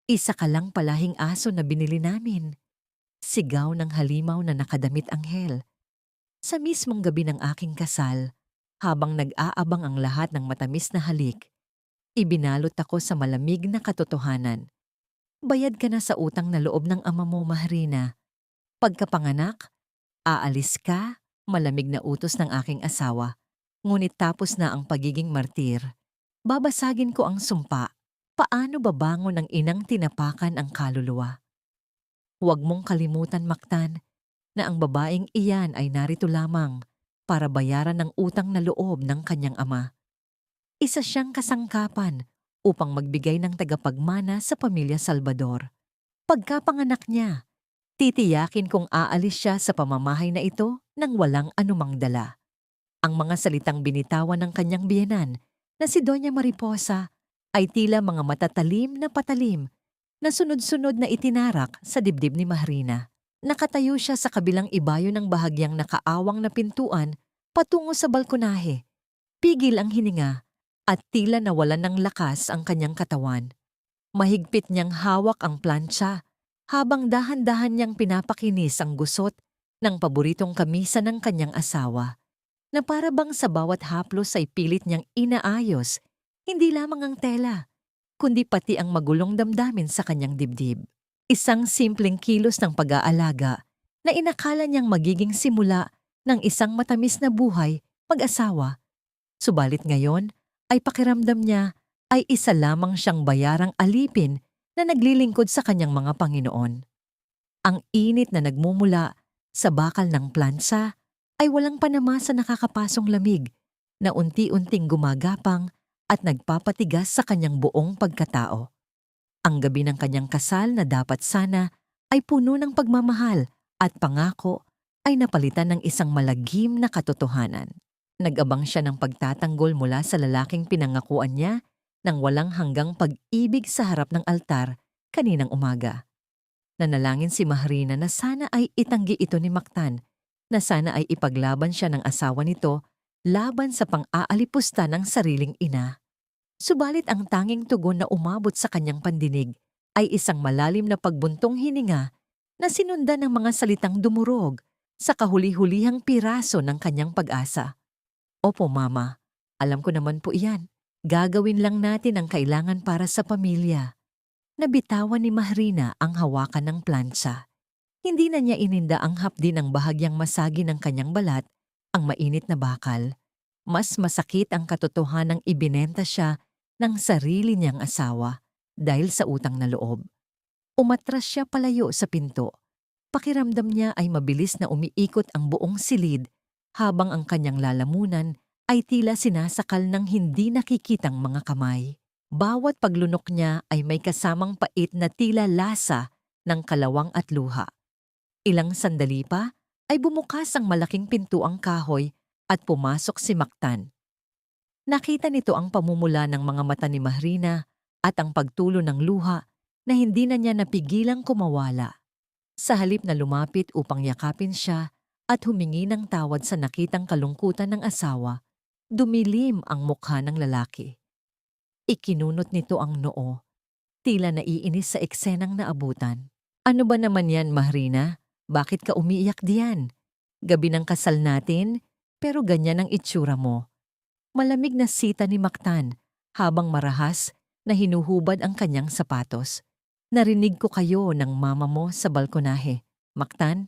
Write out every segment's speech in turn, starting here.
Isa ka lang palahing aso na binili namin. Sigaw ng halimaw na nakadamit anghel. Sa mismong gabi ng aking kasal, habang nag-aabang ang lahat ng matamis na halik, ibinalot ako sa malamig na katotohanan. Bayad ka na sa utang na loob ng ama mo, Mahrina. Pagkapanganak, aalis ka, malamig na utos ng aking asawa. Ngunit tapos na ang pagiging martir. Babasagin ko ang sumpa. Paano babangon ng inang tinapakan ang kaluluwa? Huwag mong kalimutan, Mactan, na ang babaeng iyan ay narito lamang para bayaran ng utang na loob ng kanyang ama. Isa siyang kasangkapan upang magbigay ng tagapagmana sa pamilya Salvador. Pagkapanganak niya, titiyakin kung aalis siya sa pamamahay na ito nang walang anumang dala. Ang mga salitang binitawan ng kanyang biyenan na si Doña Mariposa ay tila mga matatalim na patalim na sunod-sunod na itinarak sa dibdib ni Mahrina. Nakatayo siya sa kabilang ibayo ng bahagyang nakaawang na pintuan patungo sa balkonahe. Pigil ang hininga at tila nawalan ng lakas ang kanyang katawan. Mahigpit niyang hawak ang plantsa habang dahan-dahan niyang pinapakinis ang gusot ng paboritong kamisa ng kanyang asawa, na para bang sa bawat haplos ay pilit niyang inaayos, hindi lamang ang tela, kundi pati ang magulong damdamin sa kanyang dibdib. Isang simpleng kilos ng pag-aalaga na inakala niyang magiging simula ng isang matamis na buhay mag-asawa. Subalit ngayon ay pakiramdam niya ay isa lamang siyang bayarang alipin na naglilingkod sa kanyang mga Panginoon. Ang init na nagmumula sa bakal ng plansa ay walang panama sa nakakapasong lamig na unti-unting gumagapang at nagpapatigas sa kanyang buong pagkatao. Ang gabi ng kanyang kasal na dapat sana ay puno ng pagmamahal at pangako ay napalitan ng isang malagim na katotohanan. Nag-abang siya ng pagtatanggol mula sa lalaking pinangakuan niya ng walang hanggang pag-ibig sa harap ng altar kaninang umaga. Nanalangin si Mahrina na sana ay itanggi ito ni Mactan, na sana ay ipaglaban siya ng asawa nito laban sa pang-aalipusta ng sariling ina. Subalit ang tanging tugon na umabot sa kanyang pandinig ay isang malalim na pagbuntong hininga na sinundan ng mga salitang dumurog sa kahuli-hulihang piraso ng kanyang pag-asa. Opo, Mama. Alam ko naman po iyan. Gagawin lang natin ang kailangan para sa pamilya. Nabitawan ni Mahrina ang hawakan ng plansa. Hindi na niya ininda ang hapdi ng bahagyang masagi ng kanyang balat, ang mainit na bakal. Mas masakit ang katotohanang ibinenta siya ng sarili niyang asawa dahil sa utang na loob. Umatras siya palayo sa pinto. Pakiramdam niya ay mabilis na umiikot ang buong silid habang ang kanyang lalamunan ay tila sinasakal ng hindi nakikitang mga kamay. Bawat paglunok niya ay may kasamang pait na tila lasa ng kalawang at luha. Ilang sandali pa ay bumukas ang malaking pintuang kahoy at pumasok si Mactan. Nakita nito ang pamumula ng mga mata ni Mahrina at ang pagtulo ng luha na hindi na niya napigilang kumawala. Sa halip na lumapit upang yakapin siya at humingi ng tawad sa nakitang kalungkutan ng asawa, dumilim ang mukha ng lalaki. Ikinunot nito ang noo, tila naiinis sa eksenang naabutan. Ano ba naman yan, Mahrina? Bakit ka umiiyak diyan? Gabi ng kasal natin, pero ganyan ang itsura mo. Malamig na sita ni Mactan habang marahas na hinuhubad ang kanyang sapatos. Narinig ko kayo ng mama mo sa balkonahe. Mactan?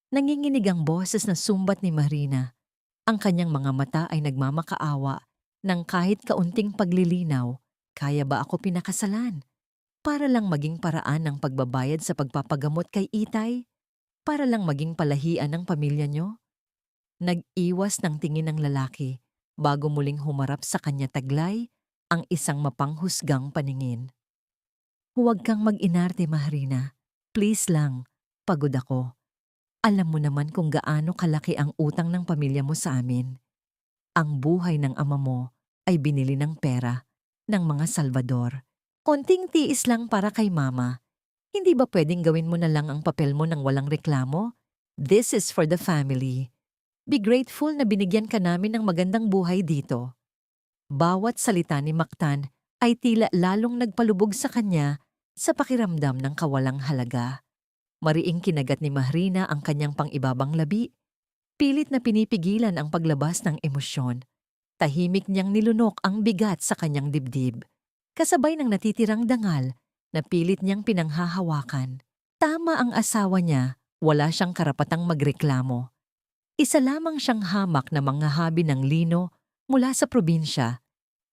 Nanginginig ang boses na sumbat ni Mahrina. Ang kanyang mga mata ay nagmamakaawa ng kahit kaunting paglilinaw. Kaya ba ako pinakasalan? Para lang maging paraan ng pagbabayad sa pagpapagamot kay Itay? Para lang maging palahian ng pamilya niyo? Nag-iwas ng tingin ng lalaki bago muling humarap sa kanya taglay ang isang mapanghusgang paningin. Huwag kang mag-inarte, Mahrina. Please lang, pagod ako. Alam mo naman kung gaano kalaki ang utang ng pamilya mo sa amin. Ang buhay ng ama mo ay binili ng pera ng mga Salvador. Konting tiis lang para kay Mama. Hindi ba pwedeng gawin mo na lang ang papel mo ng walang reklamo? This is for the family. Be grateful na binigyan ka namin ng magandang buhay dito. Bawat salita ni Mactan ay tila lalong nagpalubog sa kanya sa pakiramdam ng kawalang halaga. Mariing kinagat ni Mahrina ang kanyang pang-ibabang labi. Pilit na pinipigilan ang paglabas ng emosyon. Tahimik niyang nilunok ang bigat sa kanyang dibdib. Kasabay ng natitirang dangal na pilit niyang pinanghahawakan. Tama ang asawa niya, wala siyang karapatang magreklamo. Isa lamang siyang hamak na manghahabi ng lino mula sa probinsya.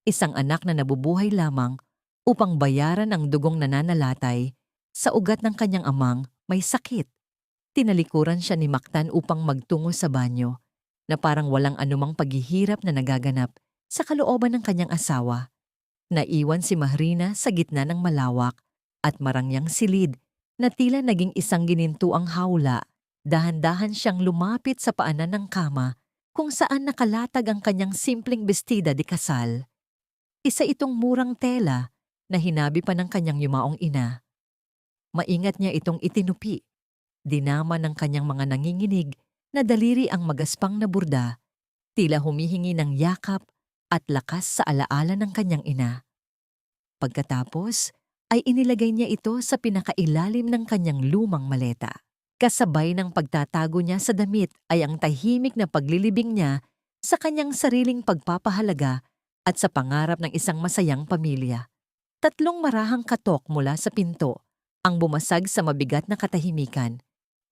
Isang anak na nabubuhay lamang upang bayaran ang dugong nananalatay sa ugat ng kanyang amang may sakit. Tinalikuran siya ni Mactan upang magtungo sa banyo na parang walang anumang paghihirap na nagaganap sa kalooban ng kanyang asawa. Naiwan si Mahrina sa gitna ng malawak at marangyang silid na tila naging isang ginintuang hawla. Dahan-dahan siyang lumapit sa paanan ng kama kung saan nakalatag ang kanyang simpleng bestida de kasal. Isa itong murang tela na hinabi pa ng kanyang yumaong ina. Maingat niya itong itinupi. Dinama ng kanyang mga nanginginig na daliri ang magaspang na burda, tila humihingi ng yakap at lakas sa alaala ng kanyang ina. Pagkatapos ay inilagay niya ito sa pinakailalim ng kanyang lumang maleta. Kasabay ng pagtatago niya sa damit ay ang tahimik na paglilibing niya sa kanyang sariling pagpapahalaga at sa pangarap ng isang masayang pamilya. 3 marahang katok mula sa pinto ang bumasag sa mabigat na katahimikan.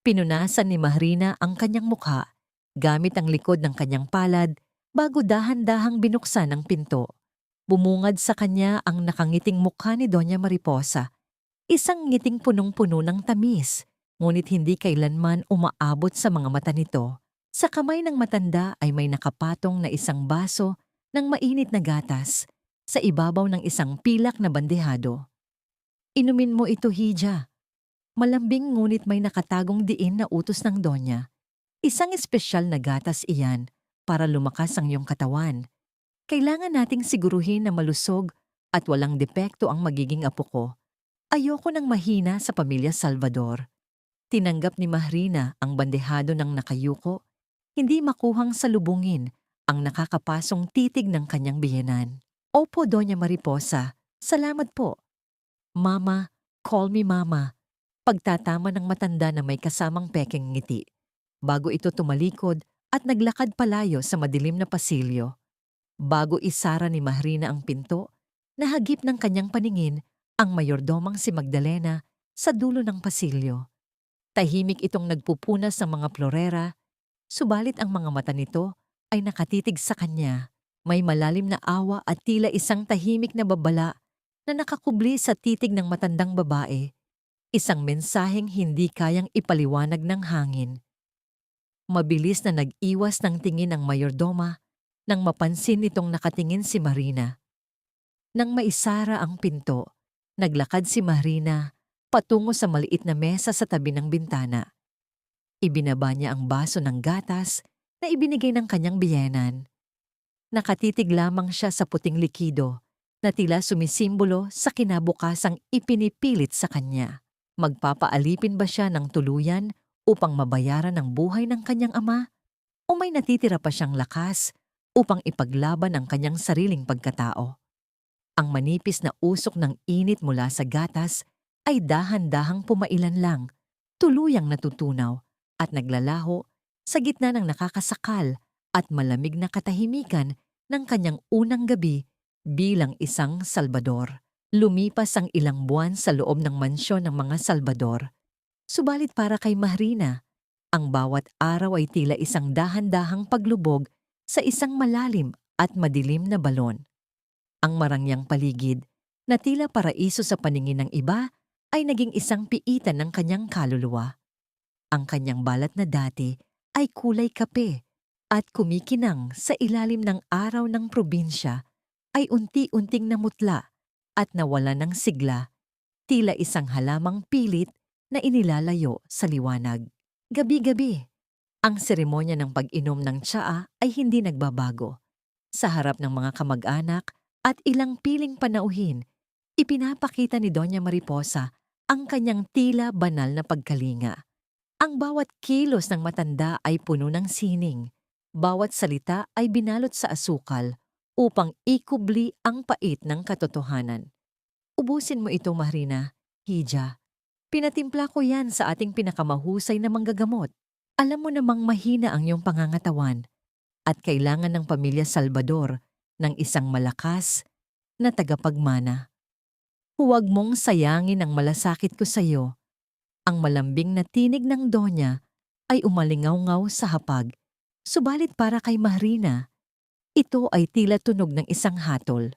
Pinunasan ni Mahrina ang kanyang mukha gamit ang likod ng kanyang palad bago dahan-dahang binuksan ang pinto. Bumungad sa kanya ang nakangiting mukha ni Doña Mariposa. Isang ngiting punong-puno ng tamis, ngunit hindi kailanman umaabot sa mga mata nito. Sa kamay ng matanda ay may nakapatong na isang baso ng mainit na gatas sa ibabaw ng isang pilak na bandehado. Inumin mo ito, Hija. Malambing ngunit may nakatagong diin na utos ng Donya. Isang espesyal na gatas iyan para lumakas ang iyong katawan. Kailangan nating siguruhin na malusog at walang depekto ang magiging apo ko. Ayoko nang mahina sa pamilya Salvador. Tinanggap ni Mahrina ang bandehado ng nakayuko, hindi makuhang salubungin ang nakakapasong titig ng kanyang biyenan. Opo, Doña Mariposa. Salamat po. Mama, call me Mama. Pagtatama ng matanda na may kasamang pekeng ngiti, bago ito tumalikod at naglakad palayo sa madilim na pasilyo. Bago isara ni Mahrina ang pinto, nahagip ng kanyang paningin ang mayordomang si Magdalena sa dulo ng pasilyo. Tahimik itong nagpupunas ng mga florera, subalit ang mga mata nito ay nakatitig sa kanya. May malalim na awa at tila isang tahimik na babala na nakakubli sa titig ng matandang babae. Isang mensaheng hindi kayang ipaliwanag ng hangin. Mabilis na nag-iwas ng tingin ang mayordoma nang mapansin nitong nakatingin si Marina. Nang maisara ang pinto, naglakad si Marina patungo sa maliit na mesa sa tabi ng bintana. Ibinaba niya ang baso ng gatas na ibinigay ng kanyang biyenan. Nakatitig lamang siya sa puting likido na tila sumisimbolo sa kinabukasang ipinipilit sa kanya. Magpapaalipin ba siya ng tuluyan upang mabayaran ang buhay ng kanyang ama? O may natitira pa siyang lakas upang ipaglaban ang kanyang sariling pagkatao? Ang manipis na usok ng init mula sa gatas ay dahan-dahang pumailan lang, tuluyang natutunaw at naglalaho sa gitna ng nakakasakal at malamig na katahimikan ng kanyang unang gabi bilang isang Salvador. Lumipas ang ilang buwan sa loob ng mansyon ng mga Salvador. Subalit para kay Mahrina, ang bawat araw ay tila isang dahan-dahang paglubog sa isang malalim at madilim na balon. Ang marangyang paligid, na tila paraiso sa paningin ng iba, ay naging isang piitan ng kanyang kaluluwa. Ang kanyang balat na dati ay kulay kape at kumikinang sa ilalim ng araw ng probinsya ay unti-unting namutla at nawala ng sigla, tila isang halamang pilit na inilalayo sa liwanag. Gabi-gabi, ang seremonya ng pag-inom ng tsaa ay hindi nagbabago. Sa harap ng mga kamag-anak at ilang piling panauhin, ipinapakita ni Doña Mariposa ang kanyang tila banal na pagkalinga. Ang bawat kilos ng matanda ay puno ng sining. Bawat salita ay binalot sa asukal upang ikubli ang pait ng katotohanan. Ubusin mo ito, Mahrina. Hija, pinatimpla ko yan sa ating pinakamahusay na manggagamot. Alam mo namang mahina ang iyong pangangatawan at kailangan ng pamilya Salvador ng isang malakas na tagapagmana. Huwag mong sayangin ang malasakit ko sa iyo. Ang malambing na tinig ng donya ay umalingaw-ngaw sa hapag. Subalit para kay Mahrina, ito ay tila tunog ng isang hatol.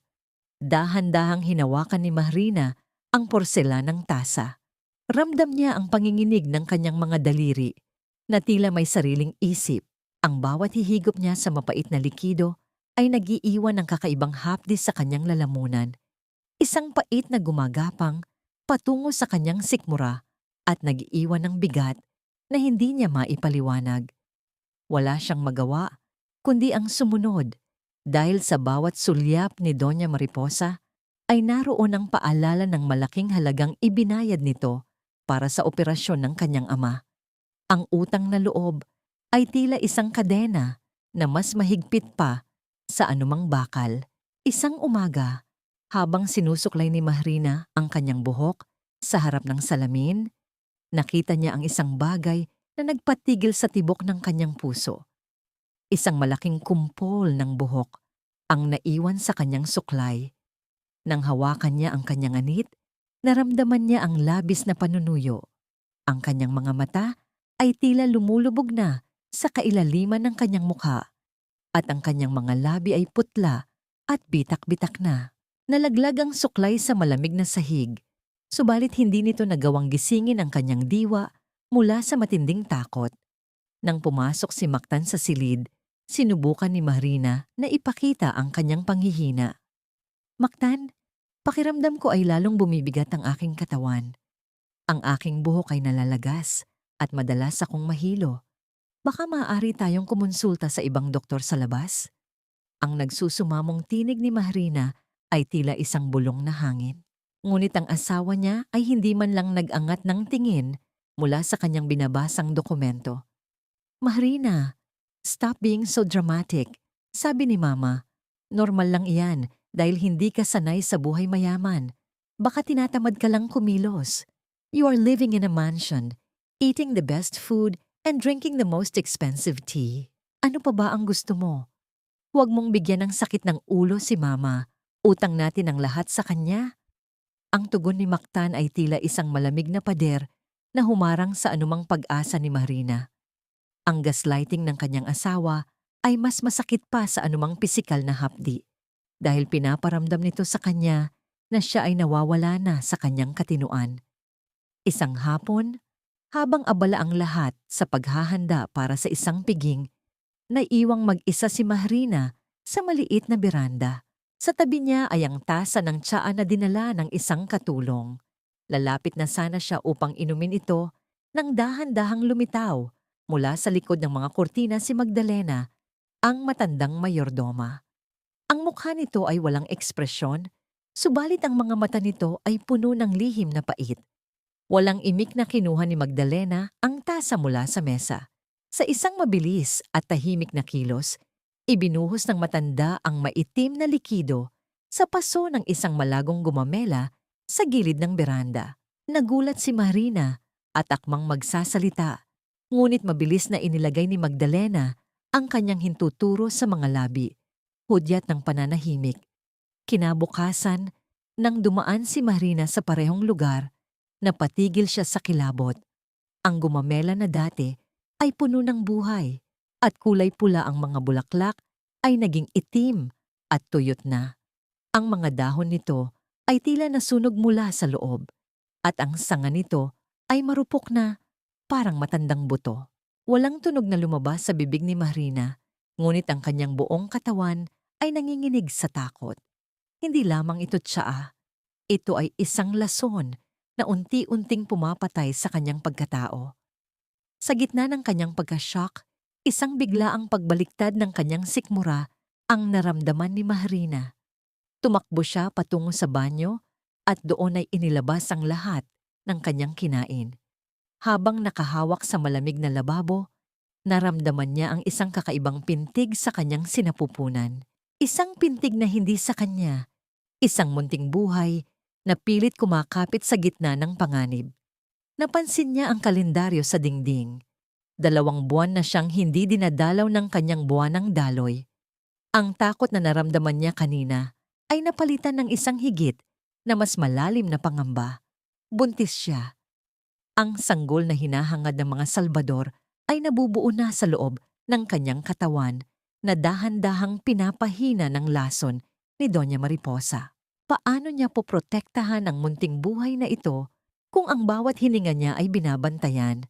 Dahan-dahang hinawakan ni Mahrina ang porselanang tasa. Ramdam niya ang panginginig ng kanyang mga daliri na tila may sariling isip. Ang bawat hihigop niya sa mapait na likido ay nag-iiwan ng kakaibang hapdi sa kanyang lalamunan. Isang pait na gumagapang patungo sa kanyang sikmura at nag-iiwan ng bigat na hindi niya maipaliwanag. Wala siyang magawa kundi ang sumunod dahil sa bawat sulyap ni Doña Mariposa ay naroon ang paalala ng malaking halagang ibinayad nito para sa operasyon ng kanyang ama. Ang utang na loob ay tila isang kadena na mas mahigpit pa sa anumang bakal. Isang umaga, habang sinusuklay ni Mahrina ang kanyang buhok sa harap ng salamin, nakita niya ang isang bagay na nagpatigil sa tibok ng kanyang puso. Isang malaking kumpol ng buhok ang naiwan sa kanyang suklay. Nang hawakan niya ang kanyang anit, naramdaman niya ang labis na panunuyo. Ang kanyang mga mata ay tila lumulubog na sa kailaliman ng kanyang mukha at ang kanyang mga labi ay putla at bitak-bitak na. Nalaglag ang suklay sa malamig na sahig, subalit hindi nito nagawang gisingin ang kanyang diwa mula sa matinding takot. Nang pumasok si Mactan sa silid, sinubukan ni Mahrina na ipakita ang kanyang panghihina. Mactan, pakiramdam ko ay lalong bumibigat ang aking katawan. Ang aking buhok ay nalalagas at madalas akong mahilo. Baka maaari tayong kumonsulta sa ibang doktor sa labas? Ang nagsusumamong tinig ni Mahrina ay tila isang bulong na hangin. Ngunit ang asawa niya ay hindi man lang nag-angat ng tingin mula sa kanyang binabasang dokumento. Mahrina, stop being so dramatic. Sabi ni Mama, normal lang iyan dahil hindi ka sanay sa buhay mayaman. Baka tinatamad ka lang kumilos. You are living in a mansion, eating the best food and drinking the most expensive tea. Ano pa ba ang gusto mo? Huwag mong bigyan ng sakit ng ulo si Mama. Utang natin ang lahat sa kanya. Ang tugon ni Mactan ay tila isang malamig na pader na humarang sa anumang pag-asa ni Mahrina. Ang gaslighting ng kanyang asawa ay mas masakit pa sa anumang pisikal na hapdi dahil pinaparamdam nito sa kanya na siya ay nawawala na sa kanyang katinuan. Isang hapon, habang abala ang lahat sa paghahanda para sa isang piging, naiwang mag-isa si Mahrina sa maliit na beranda. Sa tabi niya ay ang tasa ng tsaa na dinala ng isang katulong. Lalapit na sana siya upang inumin ito nang dahan-dahang lumitaw mula sa likod ng mga kurtina si Magdalena, ang matandang mayordoma. Ang mukha nito ay walang ekspresyon, subalit ang mga mata nito ay puno ng lihim na pait. Walang imik na kinuha ni Magdalena ang tasa mula sa mesa. Sa isang mabilis at tahimik na kilos, ibinuhos ng matanda ang maitim na likido sa paso ng isang malagong gumamela sa gilid ng beranda. Nagulat si Mahrina at akmang magsasalita, ngunit mabilis na inilagay ni Magdalena ang kanyang hintuturo sa mga labi, hudyat ng pananahimik. Kinabukasan, nang dumaan si Mahrina sa parehong lugar, napatigil siya sa kilabot. Ang gumamela na dati ay puno ng buhay at kulay pula ang mga bulaklak ay naging itim at tuyot na. Ang mga dahon nito ay tila nasunog mula sa loob at ang sanga nito ay marupok na parang matandang buto. Walang tunog na lumabas sa bibig ni Mahrina, ngunit ang kanyang buong katawan ay nanginginig sa takot. Hindi lamang ito tsaa, ito ay isang lason na unti-unting pumapatay sa kanyang pagkatao. Sa gitna ng kanyang pagka-shock, isang biglaang pagbaliktad ng kanyang sikmura ang naramdaman ni Mahrina. Tumakbo siya patungo sa banyo at doon ay inilabas ang lahat ng kanyang kinain. Habang nakahawak sa malamig na lababo, naramdaman niya ang isang kakaibang pintig sa kanyang sinapupunan. Isang pintig na hindi sa kanya, isang munting buhay na pilit kumakapit sa gitna ng panganib. Napansin niya ang kalendaryo sa dingding. 2 buwan na siyang hindi dinadalaw ng kanyang buwanang daloy. Ang takot na naramdaman niya kanina ay napalitan ng isang higit na mas malalim na pangamba. Buntis siya. Ang sanggol na hinahangad ng mga Salvador ay nabubuo na sa loob ng kanyang katawan na dahan-dahang pinapahina ng lason ni Doña Mariposa. Paano niya poprotektahan ang munting buhay na ito kung ang bawat hininga niya ay binabantayan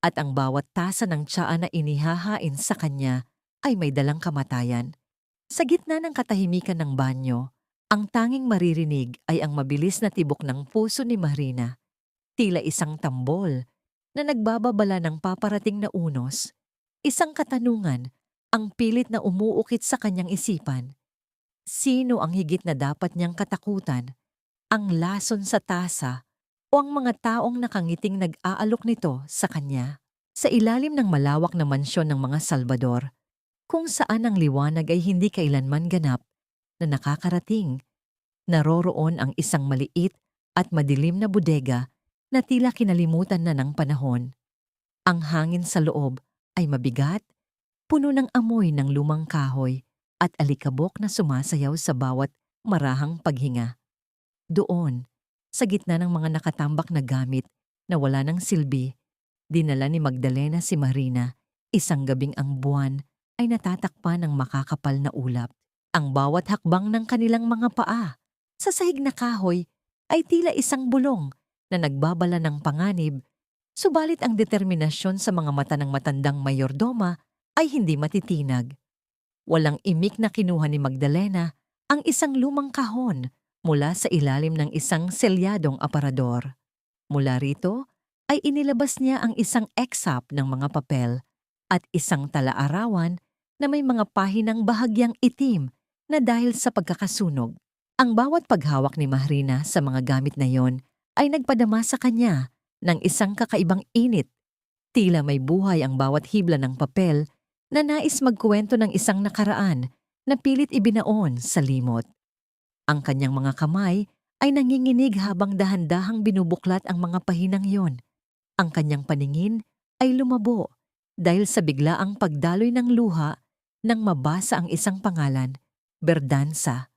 at ang bawat tasa ng tsaa na inihahain sa kanya ay may dalang kamatayan? Sa gitna ng katahimikan ng banyo, ang tanging maririnig ay ang mabilis na tibok ng puso ni Marina. Tila isang tambol na nagbababala ng paparating na unos. Isang katanungan ang pilit na umuukit sa kanyang isipan. Sino ang higit na dapat niyang katakutan? Ang lason sa tasa o ang mga taong nakangiting nag-aalok nito sa kanya? Sa ilalim ng malawak na mansyon ng mga Salvador, kung saan ang liwanag ay hindi kailanman ganap na nakakarating, naroroon ang isang maliit at madilim na bodega na tila kinalimutan na ng panahon. Ang hangin sa loob ay mabigat, puno ng amoy ng lumang kahoy at alikabok na sumasayaw sa bawat marahang paghinga. Doon, sa gitna ng mga nakatambak na gamit na wala ng silbi, dinala ni Magdalena si Marina. Isang gabing ang buwan ay natatakpan ng makakapal na ulap. Ang bawat hakbang ng kanilang mga paa sa sahig na kahoy ay tila isang bulong na nagbabala ng panganib, subalit ang determinasyon sa mga mata ng matandang mayordoma ay hindi matitinag. Walang imik na kinuha ni Magdalena ang isang lumang kahon mula sa ilalim ng isang selyadong aparador. Mula rito ay inilabas niya ang isang excerpt ng mga papel at isang talaarawan na may mga pahinang bahagyang itim na dahil sa pagkakasunog. Ang bawat paghawak ni Marina sa mga gamit na yon ay nagpadama sa kanya ng isang kakaibang init. Tila may buhay ang bawat hibla ng papel na nais magkuwento ng isang nakaraan na pilit ibinaon sa limot. Ang kanyang mga kamay ay nanginginig habang dahan-dahang binubuklat ang mga pahinang yon. Ang kanyang paningin ay lumabo dahil sa biglaang pagdaloy ng luha nang mabasa ang isang pangalan, Berdanza.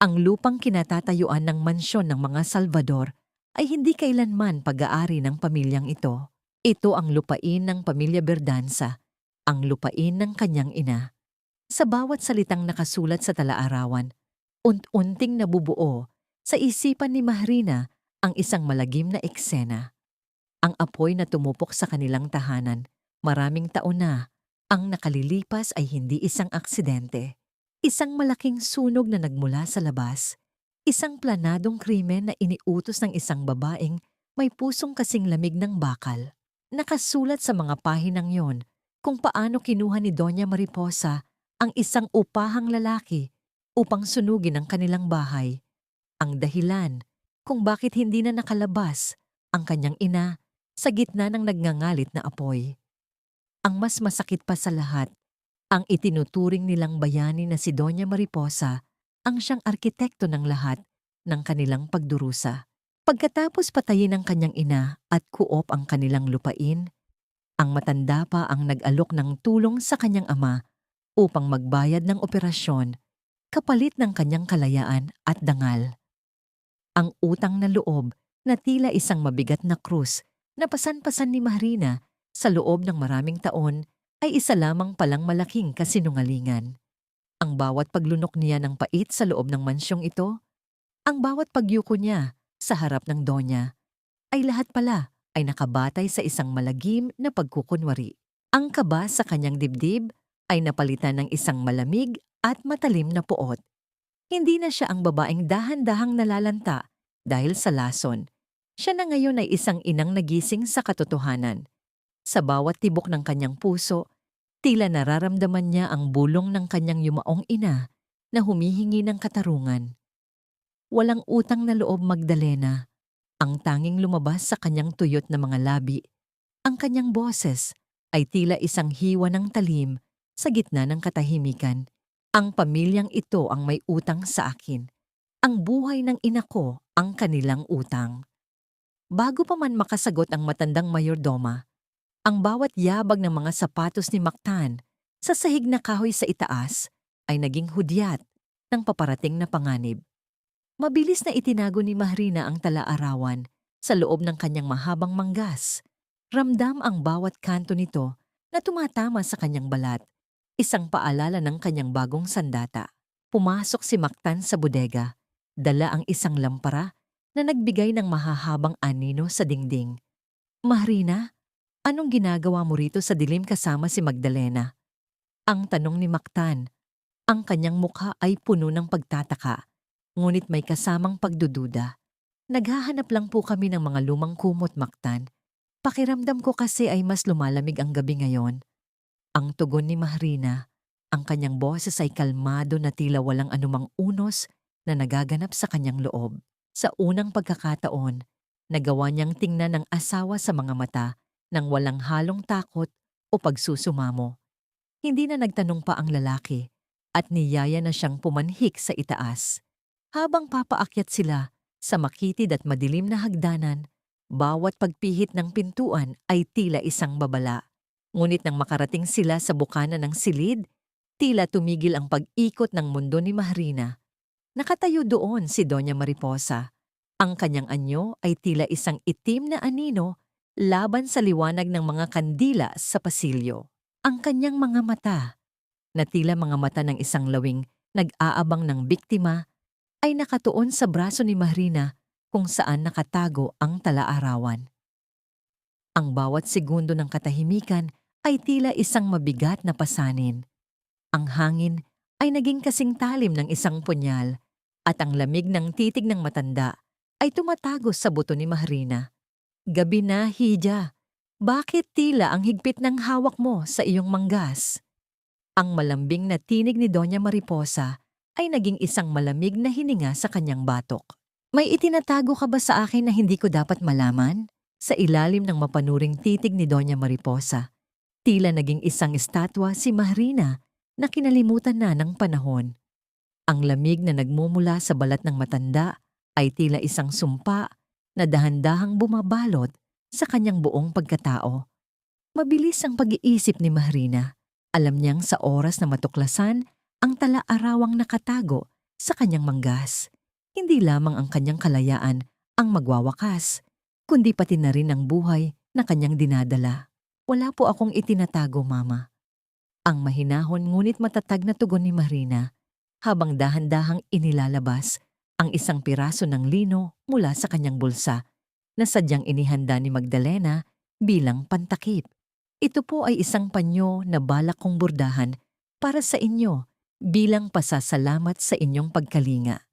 Ang lupang kinatatayuan ng mansyon ng mga Salvador ay hindi kailanman pag-aari ng pamilyang ito. Ito ang lupain ng pamilya Berdanza, ang lupain ng kanyang ina. Sa bawat salitang nakasulat sa talaarawan, unt-unting nabubuo sa isipan ni Marina ang isang malagim na eksena. Ang apoy na tumupok sa kanilang tahanan, maraming taon na, ang nakalilipas ay hindi isang aksidente. Isang malaking sunog na nagmula sa labas. Isang planadong krimen na iniutos ng isang babaeng may pusong kasing lamig ng bakal. Nakasulat sa mga pahinang yon kung paano kinuha ni Doña Mariposa ang isang upahang lalaki upang sunugin ang kanilang bahay. Ang dahilan kung bakit hindi na nakalabas ang kanyang ina sa gitna ng nagngangalit na apoy. Ang mas masakit pa sa lahat, ang itinuturing nilang bayani na si Doña Mariposa ang siyang arkitekto ng lahat ng kanilang pagdurusa. Pagkatapos patayin ang kanyang ina at kuop ang kanilang lupain, ang matanda pa ang nag-alok ng tulong sa kanyang ama upang magbayad ng operasyon kapalit ng kanyang kalayaan at dangal. Ang utang na loob na tila isang mabigat na krus na pasan-pasan ni Marina sa loob ng maraming taon ay isa lamang palang malaking kasinungalingan. Ang bawat paglunok niya ng pait sa loob ng mansyong ito, ang bawat pagyuko niya sa harap ng donya, ay lahat pala ay nakabatay sa isang malagim na pagkukunwari. Ang kaba sa kanyang dibdib ay napalitan ng isang malamig at matalim na puot. Hindi na siya ang babaeng dahan-dahang nalalanta dahil sa lason. Siya na ngayon ay isang inang nagising sa katotohanan. Sa bawat tibok ng kanyang puso, tila nararamdaman niya ang bulong ng kanyang yumaong ina na humihingi ng katarungan. Walang utang na loob, Magdalena. Ang tanging lumabas sa kanyang tuyot na mga labi, ang kanyang boses ay tila isang hiwa ng talim sa gitna ng katahimikan. Ang pamilyang ito ang may utang sa akin. Ang buhay ng ina ko ang kanilang utang. Bago pa man makasagot ang matandang mayordoma, ang bawat yabag ng mga sapatos ni Mactan sa sahig na kahoy sa itaas ay naging hudyat ng paparating na panganib. Mabilis na itinago ni Mahrina ang tala-arawan sa loob ng kanyang mahabang manggas. Ramdam ang bawat kanto nito na tumatama sa kanyang balat, isang paalala ng kanyang bagong sandata. Pumasok si Mactan sa bodega, dala ang isang lampara na nagbigay ng mahahabang anino sa dingding. Mahrina, anong ginagawa mo rito sa dilim kasama si Magdalena? Ang tanong ni Mactan. Ang kanyang mukha ay puno ng pagtataka, ngunit may kasamang pagdududa. Naghahanap lang po kami ng mga lumang kumot, Mactan. Pakiramdam ko kasi ay mas lumalamig ang gabi ngayon. Ang tugon ni Mahrina, ang kanyang boses ay kalmado na tila walang anumang unos na nagaganap sa kanyang loob. Sa unang pagkakataon, nagawa niyang tingnan ng asawa sa mga mata nang walang halong takot o pagsusumamo. Hindi na nagtanong pa ang lalaki at niyaya na siyang pumanhik sa itaas. Habang papaakyat sila sa makitid at madilim na hagdanan, bawat pagpihit ng pintuan ay tila isang babala. Ngunit nang makarating sila sa bukana ng silid, tila tumigil ang pag-ikot ng mundo ni Mahrina. Nakatayo doon si Doña Mariposa. Ang kanyang anyo ay tila isang itim na anino laban sa liwanag ng mga kandila sa pasilyo. Ang kanyang mga mata, na tila mga mata ng isang lawing nag-aabang ng biktima, ay nakatuon sa braso ni Mahrina kung saan nakatago ang tala-arawan. Ang bawat segundo ng katahimikan ay tila isang mabigat na pasanin. Ang hangin ay naging kasing talim ng isang punyal at ang lamig ng titig ng matanda ay tumatagos sa buto ni Mahrina. Gabi na, Hija. Bakit tila ang higpit ng hawak mo sa iyong manggas? Ang malambing na tinig ni Doña Mariposa ay naging isang malamig na hininga sa kanyang batok. May itinatago ka ba sa akin na hindi ko dapat malaman? Sa ilalim ng mapanuring titig ni Doña Mariposa, tila naging isang estatwa si Mahrina na kinalimutan na ng panahon. Ang lamig na nagmumula sa balat ng matanda ay tila isang sumpa na dahan-dahang bumabalot sa kanyang buong pagkatao. Mabilis ang pag-iisip ni Mahrina. Alam niyang sa oras na matuklasan ang tala-arawang nakatago sa kanyang manggas. Hindi lamang ang kanyang kalayaan ang magwawakas, kundi pati na rin ang buhay na kanyang dinadala. Wala po akong itinatago, Mama. Ang mahinahon ngunit matatag na tugon ni Mahrina habang dahan-dahang inilalabas ang isang piraso ng lino mula sa kanyang bulsa na sadyang inihanda ni Magdalena bilang pantakip. Ito po ay isang panyo na balak kong bordahan para sa inyo bilang pasasalamat sa inyong pagkalinga.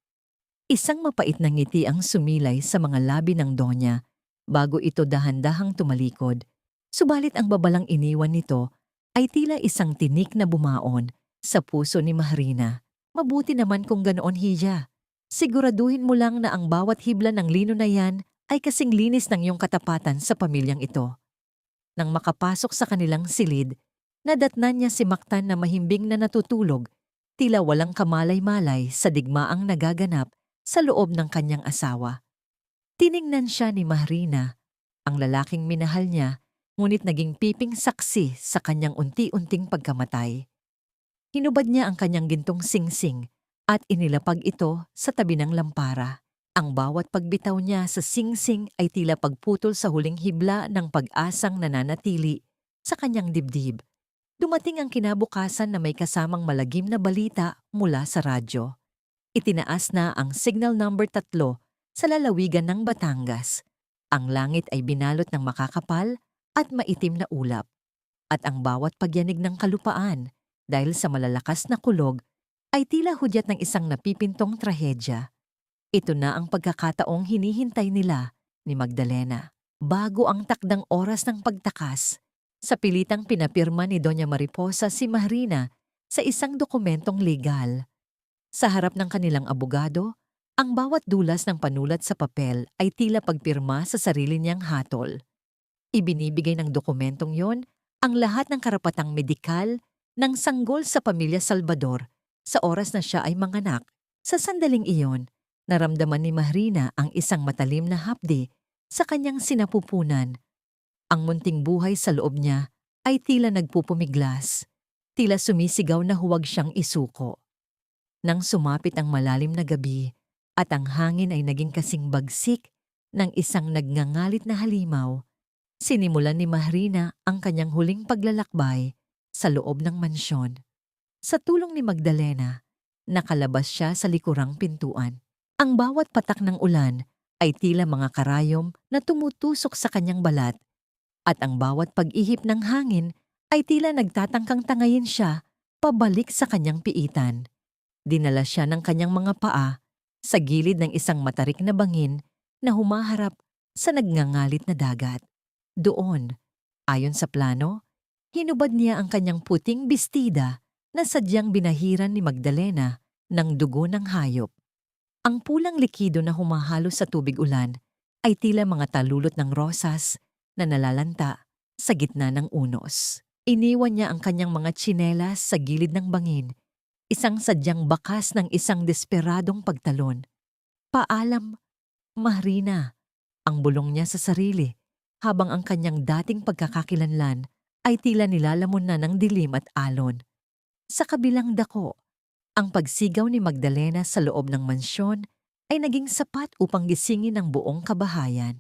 Isang mapait na ngiti ang sumilay sa mga labi ng Donya bago ito dahan-dahang tumalikod. Subalit ang babalang iniwan nito ay tila isang tinik na bumaon sa puso ni Mahrina. Mabuti naman kung ganoon, Hija. Siguraduhin mo lang na ang bawat hibla ng lino na yan ay kasing linis ng iyong katapatan sa pamilyang ito. Nang makapasok sa kanilang silid, nadatnan niya si Mactan na mahimbing na natutulog, tila walang kamalay-malay sa digmaang nagaganap sa loob ng kanyang asawa. Tiningnan siya ni Mahrina, ang lalaking minahal niya, ngunit naging piping saksi sa kanyang unti-unting pagkamatay. Hinubad niya ang kanyang gintong singsing at inilapag ito sa tabi ng lampara. Ang bawat pagbitaw niya sa singsing ay tila pagputol sa huling hibla ng pag-asang nananatili sa kanyang dibdib. Dumating ang kinabukasan na may kasamang malagim na balita mula sa radyo. Itinaas na ang signal number 3 sa lalawigan ng Batangas. Ang langit ay binalot ng makakapal at maitim na ulap. At ang bawat pagyanig ng kalupaan, dahil sa malalakas na kulog, ay tila hudyat ng isang napipintong trahedya. Ito na ang pagkakataong hinihintay nila ni Magdalena. Bago ang takdang oras ng pagtakas, sa pilitang pinapirma ni Doña Mariposa si Mahrina sa isang dokumentong legal. Sa harap ng kanilang abogado, ang bawat dulas ng panulat sa papel ay tila pagpirma sa sarili niyang hatol. Ibinibigay ng dokumentong yon ang lahat ng karapatang medikal ng sanggol sa pamilya Salvador sa oras na siya ay manganak. Sa sandaling iyon, Naramdaman ni Mahrina ang isang matalim na hapdi sa kanyang sinapupunan. Ang munting buhay sa loob niya ay tila nagpupumiglas, tila sumisigaw na huwag siyang isuko. Nang sumapit ang malalim na gabi at ang hangin ay naging kasing bagsik ng isang nagngangalit na halimaw, sinimulan ni Mahrina ang kanyang huling paglalakbay sa loob ng mansyon. Sa tulong ni Magdalena, nakalabas siya sa likurang pintuan. Ang bawat patak ng ulan ay tila mga karayom na tumutusok sa kanyang balat at ang bawat pag-ihip ng hangin ay tila nagtatangkang tangayin siya pabalik sa kanyang piitan. Dinala siya ng kanyang mga paa sa gilid ng isang matarik na bangin na humaharap sa nagngangalit na dagat. Doon, ayon sa plano, hinubad niya ang kanyang puting bestida na sadyang binahiran ni Magdalena ng dugo ng hayop. Ang pulang likido na humahalo sa tubig ulan ay tila mga talulot ng rosas na nalalanta sa gitna ng unos. Iniwan niya ang kanyang mga tsinelas sa gilid ng bangin, isang sadyang bakas ng isang desperadong pagtalon. Paalam, Mahrina, ang bulong niya sa sarili, habang ang kanyang dating pagkakakilanlan ay tila nilalamon na ng dilim at alon. Sa kabilang dako, ang pagsigaw ni Magdalena sa loob ng mansyon ay naging sapat upang gisingin ang buong kabahayan.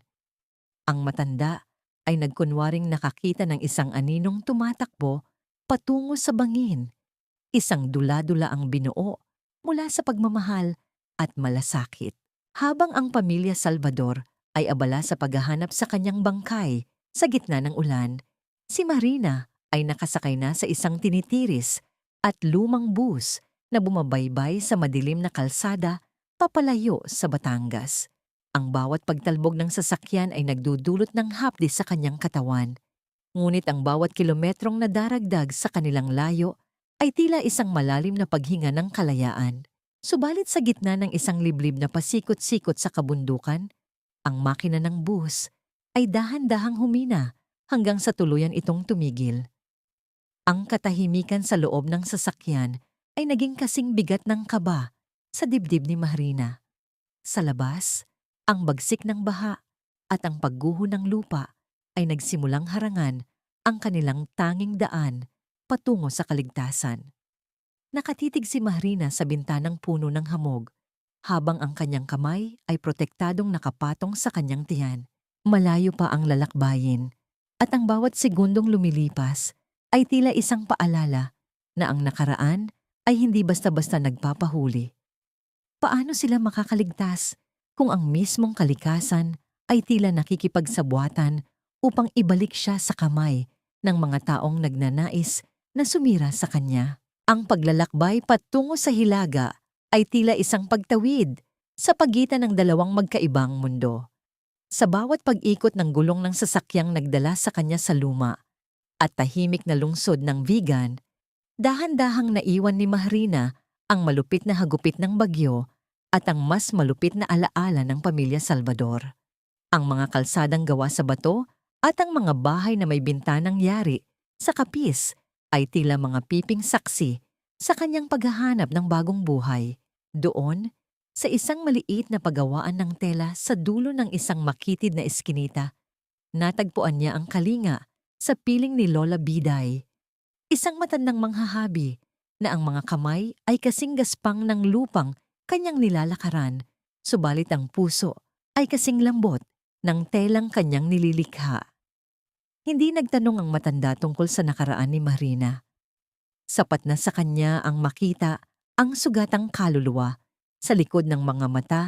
Ang matanda ay nagkunwaring nakakita ng isang aninong tumatakbo patungo sa bangin. Isang dula-dula ang binuo mula sa pagmamahal at malasakit. Habang ang pamilya Salvador ay abala sa paghahanap sa kanyang bangkay sa gitna ng ulan, si Mahrina ay nakasakay na sa isang tinitiris at lumang bus na bumabaybay sa madilim na kalsada papalayo sa Batangas. Ang bawat pagtalbog ng sasakyan ay nagdudulot ng hapdi sa kanyang katawan. Ngunit ang bawat kilometrong nadaragdag sa kanilang layo ay tila isang malalim na paghinga ng kalayaan. Subalit sa gitna ng isang liblib na pasikot-sikot sa kabundukan, ang makina ng bus ay dahan-dahang humina hanggang sa tuluyan itong tumigil. Ang katahimikan sa loob ng sasakyan ay naging kasing bigat ng kaba sa dibdib ni Mahrina. Sa labas, ang bagsik ng baha at ang pagguho ng lupa ay nagsimulang harangan ang kanilang tanging daan patungo sa kaligtasan. Nakatitig si Mahrina sa bintanang puno ng hamog, habang ang kanyang kamay ay protektadong nakapatong sa kanyang tiyan. Malayo pa ang lalakbayin, at ang bawat segundong lumilipas ay tila isang paalala na ang nakaraan ay hindi basta-basta nagpapahuli. Paano sila makakaligtas kung ang mismong kalikasan ay tila nakikipagsabwatan upang ibalik siya sa kamay ng mga taong nagnanais na sumira sa kanya? Ang paglalakbay patungo sa Hilaga ay tila isang pagtawid sa pagitan ng dalawang magkaibang mundo. Sa bawat pag-ikot ng gulong ng sasakyang nagdala sa kanya sa luma at tahimik na lungsod ng Vigan, dahan-dahang naiwan ni Mahrina ang malupit na hagupit ng bagyo at ang mas malupit na alaala ng pamilya Salvador. Ang mga kalsadang gawa sa bato at ang mga bahay na may bintanang yari sa kapis ay tila mga piping saksi sa kanyang paghahanap ng bagong buhay. Doon, sa isang maliit na paggawaan ng tela sa dulo ng isang makitid na eskinita, natagpuan niya ang kalinga sa piling ni Lola Biday. Isang matandang manghahabi na ang mga kamay ay kasing gaspang ng lupang kanyang nilalakaran, subalit ang puso ay kasing lambot ng telang kanyang nililikha. Hindi nagtanong ang matanda tungkol sa nakaraan ni Mahrina. Sapat na sa kanya ang makita ang sugatang kaluluwa sa likod ng mga mata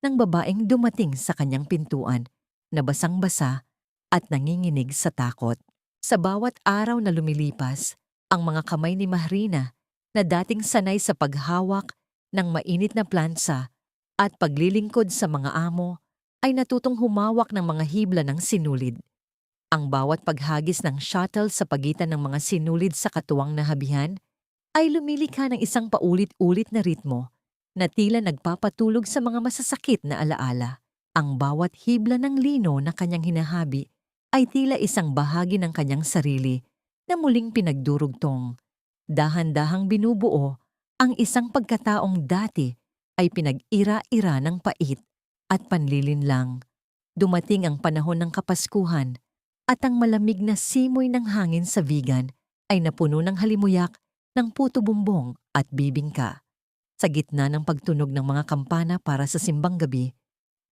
ng babaeng dumating sa kanyang pintuan na basang-basa at nanginginig sa takot. Sa bawat araw na lumilipas, ang mga kamay ni Mahrina na dating sanay sa paghawak ng mainit na plansa at paglilingkod sa mga amo ay natutong humawak ng mga hibla ng sinulid. Ang bawat paghagis ng shuttle sa pagitan ng mga sinulid sa katuwang na habihan ay lumilikha ng isang paulit-ulit na ritmo na tila nagpapatulog sa mga masasakit na alaala. Ang bawat hibla ng lino na kanyang hinahabi ay tila isang bahagi ng kanyang sarili na muling pinagdurugtong. Dahan-dahang binubuo ang isang pagkataong dati ay pinag-ira-ira ng pait at panlilinlang. Dumating ang panahon ng Kapaskuhan at ang malamig na simoy ng hangin sa Vigan ay napuno ng halimuyak ng puto bumbong at bibingka. Sa gitna ng pagtunog ng mga kampana para sa simbang gabi,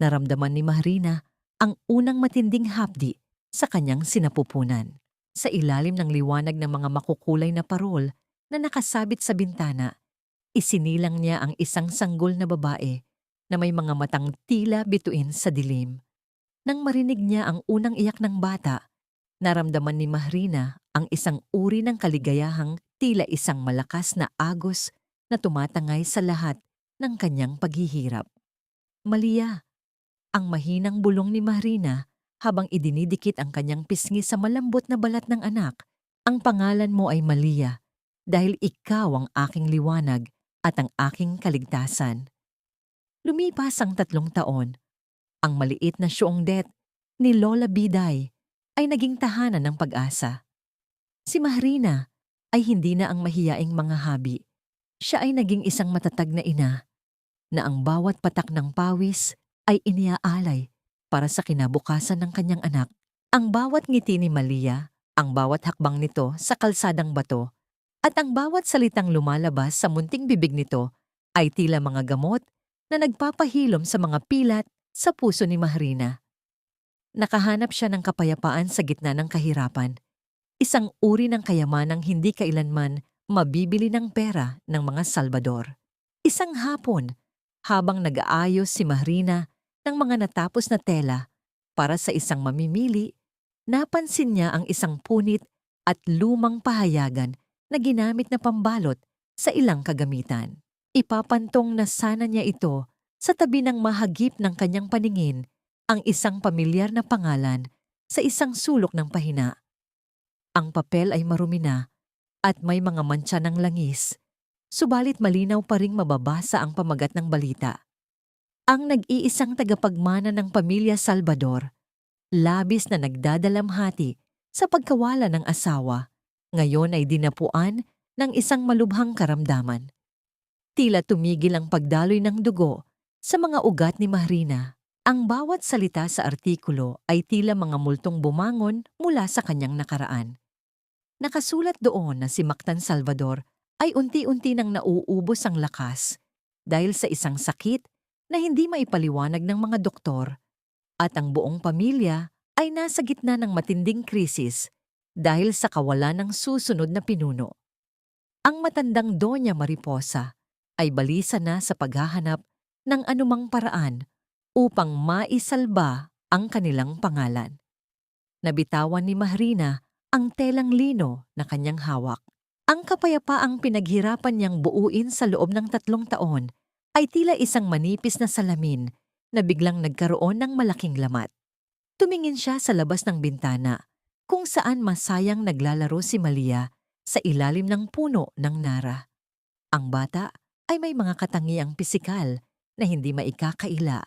naramdaman ni Mahrina ang unang matinding hapdi sa kanyang sinapupunan. Sa ilalim ng liwanag ng mga makukulay na parol na nakasabit sa bintana, isinilang niya ang isang sanggol na babae na may mga matang tila bituin sa dilim. Nang marinig niya ang unang iyak ng bata, naramdaman ni Mahrina ang isang uri ng kaligayahang tila isang malakas na agos na tumatangay sa lahat ng kanyang paghihirap. Malia, ang mahinang bulong ni Mahrina habang idinidikit ang kanyang pisngi sa malambot na balat ng anak. Ang pangalan mo ay Malia dahil ikaw ang aking liwanag at ang aking kaligtasan. Lumipas ang 3 taon. Ang maliit na syongdet ni Lola Biday ay naging tahanan ng pag-asa. Si Mahrina ay hindi na ang mahiyaing mga habi. Siya ay naging isang matatag na ina na ang bawat patak ng pawis ay iniaalay para sa kinabukasan ng kanyang anak. Ang bawat ngiti ni Malia, ang bawat hakbang nito sa kalsadang bato, at ang bawat salitang lumalabas sa munting bibig nito ay tila mga gamot na nagpapahilom sa mga pilat sa puso ni Mahrina. Nakahanap siya ng kapayapaan sa gitna ng kahirapan, isang uri ng kayamanang hindi kailanman mabibili ng pera ng mga Salvador. Isang hapon, habang nag-aayos si Mahrina ng mga natapos na tela para sa isang mamimili, napansin niya ang isang punit at lumang pahayagan na ginamit na pambalot sa ilang kagamitan. Ipapantong na sana niya ito sa tabi ng mahagip ng kanyang paningin ang isang pamilyar na pangalan sa isang sulok ng pahina. Ang papel ay marumi na at may mga mantsa ng langis, subalit malinaw pa ring mababasa ang pamagat ng balita. Ang nag-iisang tagapagmana ng pamilya Salvador, labis na nagdadalamhati sa pagkawala ng asawa, ngayon ay dinapuan ng isang malubhang karamdaman. Tila tumigil ang pagdaloy ng dugo sa mga ugat ni Mahrina. Ang bawat salita sa artikulo ay tila mga multong bumangon mula sa kanyang nakaraan. Nakasulat doon na si Mactan Salvador ay unti-unti nang nauubos ang lakas dahil sa isang sakit na hindi maipaliwanag ng mga doktor, at ang buong pamilya ay nasa gitna ng matinding krisis dahil sa kawalan ng susunod na pinuno. Ang matandang Doña Mariposa ay balisa na sa paghahanap ng anumang paraan upang maisalba ang kanilang pangalan. Nabitawan ni Mahrina ang telang lino na kanyang hawak. Ang kapayapaang pinaghirapan niyang buuin sa loob ng 3 taon ay tila isang manipis na salamin na biglang nagkaroon ng malaking lamat. Tumingin siya sa labas ng bintana kung saan masayang naglalaro si Malia sa ilalim ng puno ng nara. Ang bata ay may mga katangiang pisikal na hindi maikakaila.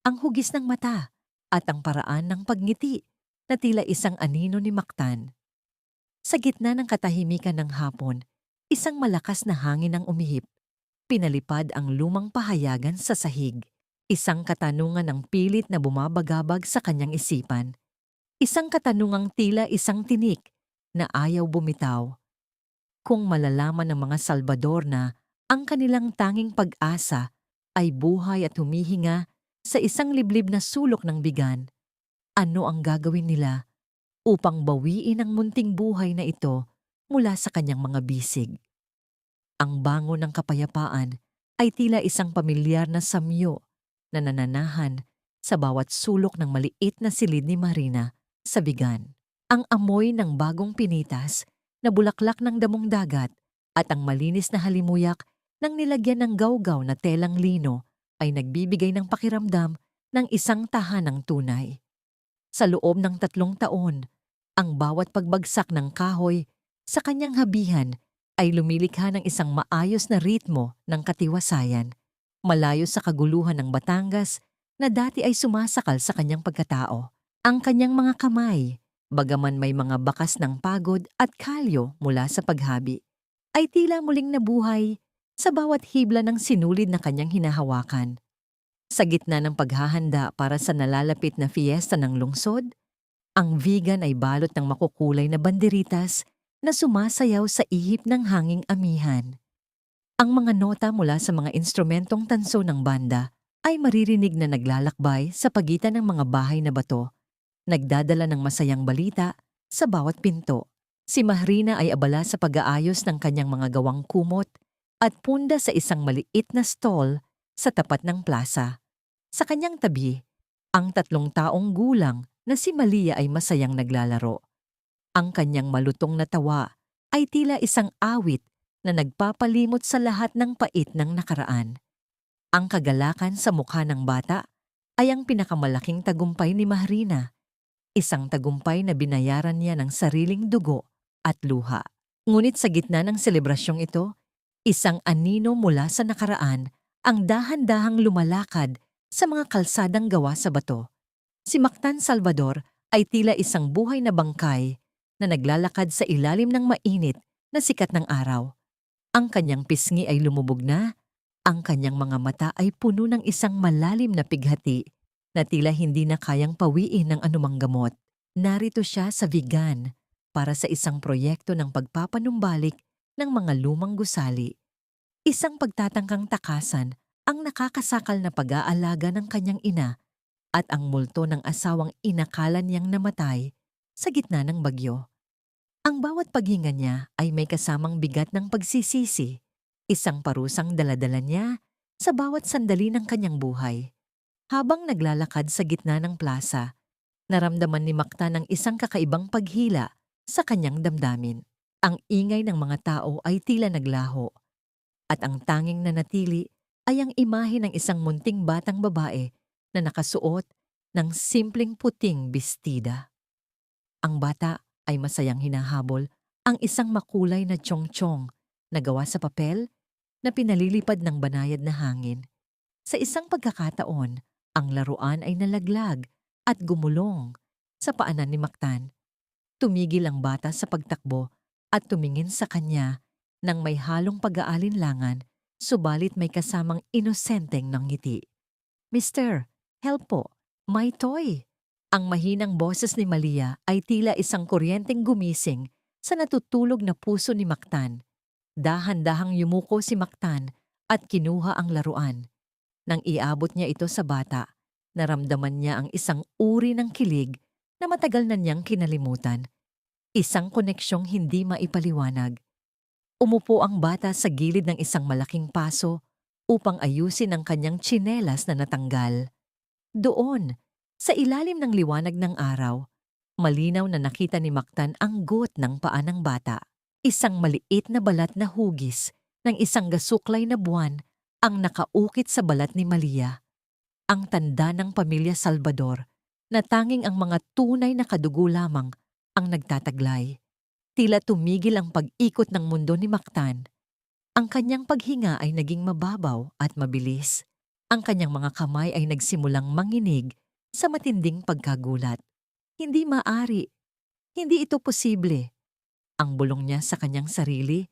Ang hugis ng mata at ang paraan ng pagngiti na tila isang anino ni Mactan. Sa gitna ng katahimikan ng hapon, isang malakas na hangin ang umihip. Pinalipad ang lumang pahayagan sa sahig. Isang katanungan ng pilit na bumabagabag sa kanyang isipan. Isang katanungang tila isang tinik na ayaw bumitaw. Kung malalaman ng mga Salvador na ang kanilang tanging pag-asa ay buhay at humihinga sa isang liblib na sulok ng bigan, ano ang gagawin nila upang bawiin ang munting buhay na ito mula sa kanyang mga bisig? Ang bango ng kapayapaan ay tila isang pamilyar na samyo na nananahan sa bawat sulok ng maliit na silid ni Mahrina sa bigan. Ang amoy ng bagong pinitas na bulaklak ng damong dagat at ang malinis na halimuyak ng nilagyan ng gawgaw na telang lino ay nagbibigay ng pakiramdam ng isang tahanang tunay. Sa loob ng 3 taon, ang bawat pagbagsak ng kahoy sa kanyang habihan ay lumilikha ng isang maayos na ritmo ng katiwasayan, malayo sa kaguluhan ng Batangas na dati ay sumasakal sa kanyang pagkatao. Ang kanyang mga kamay, bagaman may mga bakas ng pagod at kalyo mula sa paghabi, ay tila muling nabuhay sa bawat hibla ng sinulid na kanyang hinahawakan. Sa gitna ng paghahanda para sa nalalapit na fiesta ng lungsod, ang vegan ay balot ng makukulay na banderitas na sumasayaw sa ihip ng hanging amihan. Ang mga nota mula sa mga instrumentong tanso ng banda ay maririnig na naglalakbay sa pagitan ng mga bahay na bato, nagdadala ng masayang balita sa bawat pinto. Si Mahrina ay abala sa pag-aayos ng kanyang mga gawang kumot at punda sa isang maliit na stall sa tapat ng plaza. Sa kanyang tabi, ang 3 taong gulang na si Malia ay masayang naglalaro. Ang kanyang malutong na tawa ay tila isang awit na nagpapalimot sa lahat ng pait ng nakaraan. Ang kagalakan sa mukha ng bata ay ang pinakamalaking tagumpay ni Mahrina, isang tagumpay na binayaran niya ng sariling dugo at luha. Ngunit sa gitna ng selebrasyong ito, isang anino mula sa nakaraan ang dahan-dahang lumalakad sa mga kalsadang gawa sa bato. Si Mactan Salvador ay tila isang buhay na bangkay na naglalakad sa ilalim ng mainit na sikat ng araw. Ang kanyang pisngi ay lumubog na, ang kanyang mga mata ay puno ng isang malalim na pighati na tila hindi na kayang pawiin ng anumang gamot. Narito siya sa vegan para sa isang proyekto ng pagpapanumbalik ng mga lumang gusali. Isang pagtatangkang takasan ang nakakasakal na pag-aalaga ng kanyang ina at ang multo ng asawang inakala niyang namatay sa gitna ng bagyo. Ang bawat paghinga niya ay may kasamang bigat ng pagsisisi, isang parusang daladala niya sa bawat sandali ng kanyang buhay. Habang naglalakad sa gitna ng plaza, naramdaman ni Mactan ang isang kakaibang paghila sa kanyang damdamin. Ang ingay ng mga tao ay tila naglaho, at ang tanging nanatili ay ang imahe ng isang munting batang babae na nakasuot ng simpleng puting bestida. Ang bata ay masayang hinahabol ang isang makulay na tiyong-tiyong na gawa sa papel na pinalilipad ng banayad na hangin. Sa isang pagkakataon, ang laruan ay nalaglag at gumulong sa paanan ni Mactan. Tumigil ang bata sa pagtakbo at tumingin sa kanya nang may halong pag-aalinlangan, subalit may kasamang inosenteng ng ngiti. "Mister, help po, may toy." Ang mahinang boses ni Malia ay tila isang kuryenteng gumising sa natutulog na puso ni Mactan. Dahan-dahang yumuko si Mactan at kinuha ang laruan. Nang iabot niya ito sa bata, naramdaman niya ang isang uri ng kilig na matagal na niyang kinalimutan. Isang koneksyong hindi maipaliwanag. Umupo ang bata sa gilid ng isang malaking paso upang ayusin ang kanyang tsinelas na natanggal. Doon, sa ilalim ng liwanag ng araw, malinaw na nakita ni Mactan ang got ng paa ng bata. Isang maliit na balat na hugis ng isang gasuklay na buwan ang nakaukit sa balat ni Malia. Ang tanda ng pamilya Salvador na tanging ang mga tunay na kadugo lamang ang nagtataglay. Tila tumigil ang pag-ikot ng mundo ni Mactan. Ang kanyang paghinga ay naging mababaw at mabilis. Ang kanyang mga kamay ay nagsimulang manginig sa matinding pagkagulat. Hindi maari. Hindi ito posible. Ang bulong niya sa kanyang sarili,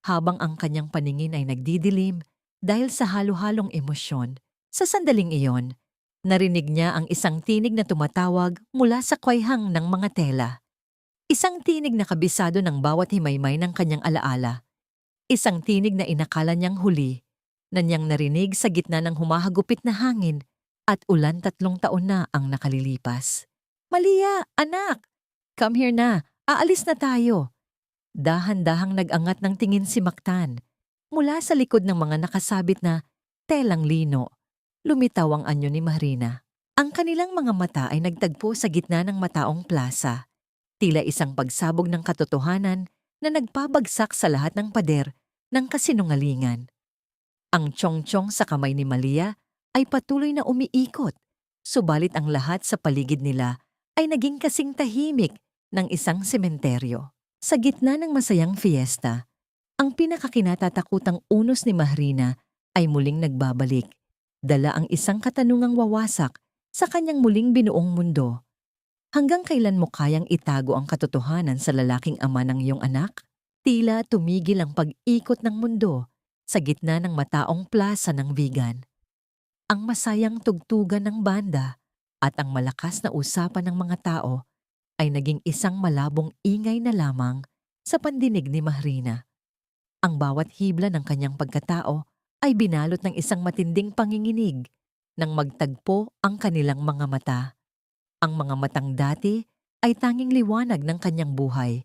habang ang kanyang paningin ay nagdidilim dahil sa halo-halong emosyon. Sa sandaling iyon, narinig niya ang isang tinig na tumatawag mula sa kwayhang ng mga tela. Isang tinig na kabisado ng bawat himaymay ng kanyang alaala. Isang tinig na inakala niyang huli, na niyang narinig sa gitna ng humahagupit na hangin at ulan 3 taon na ang nakalilipas. "Malia, anak! Come here na, aalis na tayo." Dahan-dahang nag-angat ng tingin si Mactan. Mula sa likod ng mga nakasabit na telang lino, lumitaw ang anyo ni Mahrina. Ang kanilang mga mata ay nagtagpo sa gitna ng mataong plaza. Tila isang pagsabog ng katotohanan na nagpabagsak sa lahat ng pader ng kasinungalingan. Ang tiyong-tiyong sa kamay ni Malia ay patuloy na umiikot, subalit ang lahat sa paligid nila ay naging kasing tahimik ng isang sementeryo. Sa gitna ng masayang fiesta, ang pinakakinatatakutang unos ni Mahrina ay muling nagbabalik. Dala ang isang katanungang wawasak sa kanyang muling binuong mundo. Hanggang kailan mo kayang itago ang katotohanan sa lalaking ama ng iyong anak? Tila tumigil ang pag-ikot ng mundo Sa gitna ng mataong plaza ng vegan, ang masayang tugtugan ng banda at ang malakas na usapan ng mga tao ay naging isang malabong ingay na lamang sa pandinig ni Mahrina. Ang bawat hibla ng kanyang pagkatao ay binalot ng isang matinding panginginig nang magtagpo ang kanilang mga mata. Ang mga matang dati ay tanging liwanag ng kanyang buhay,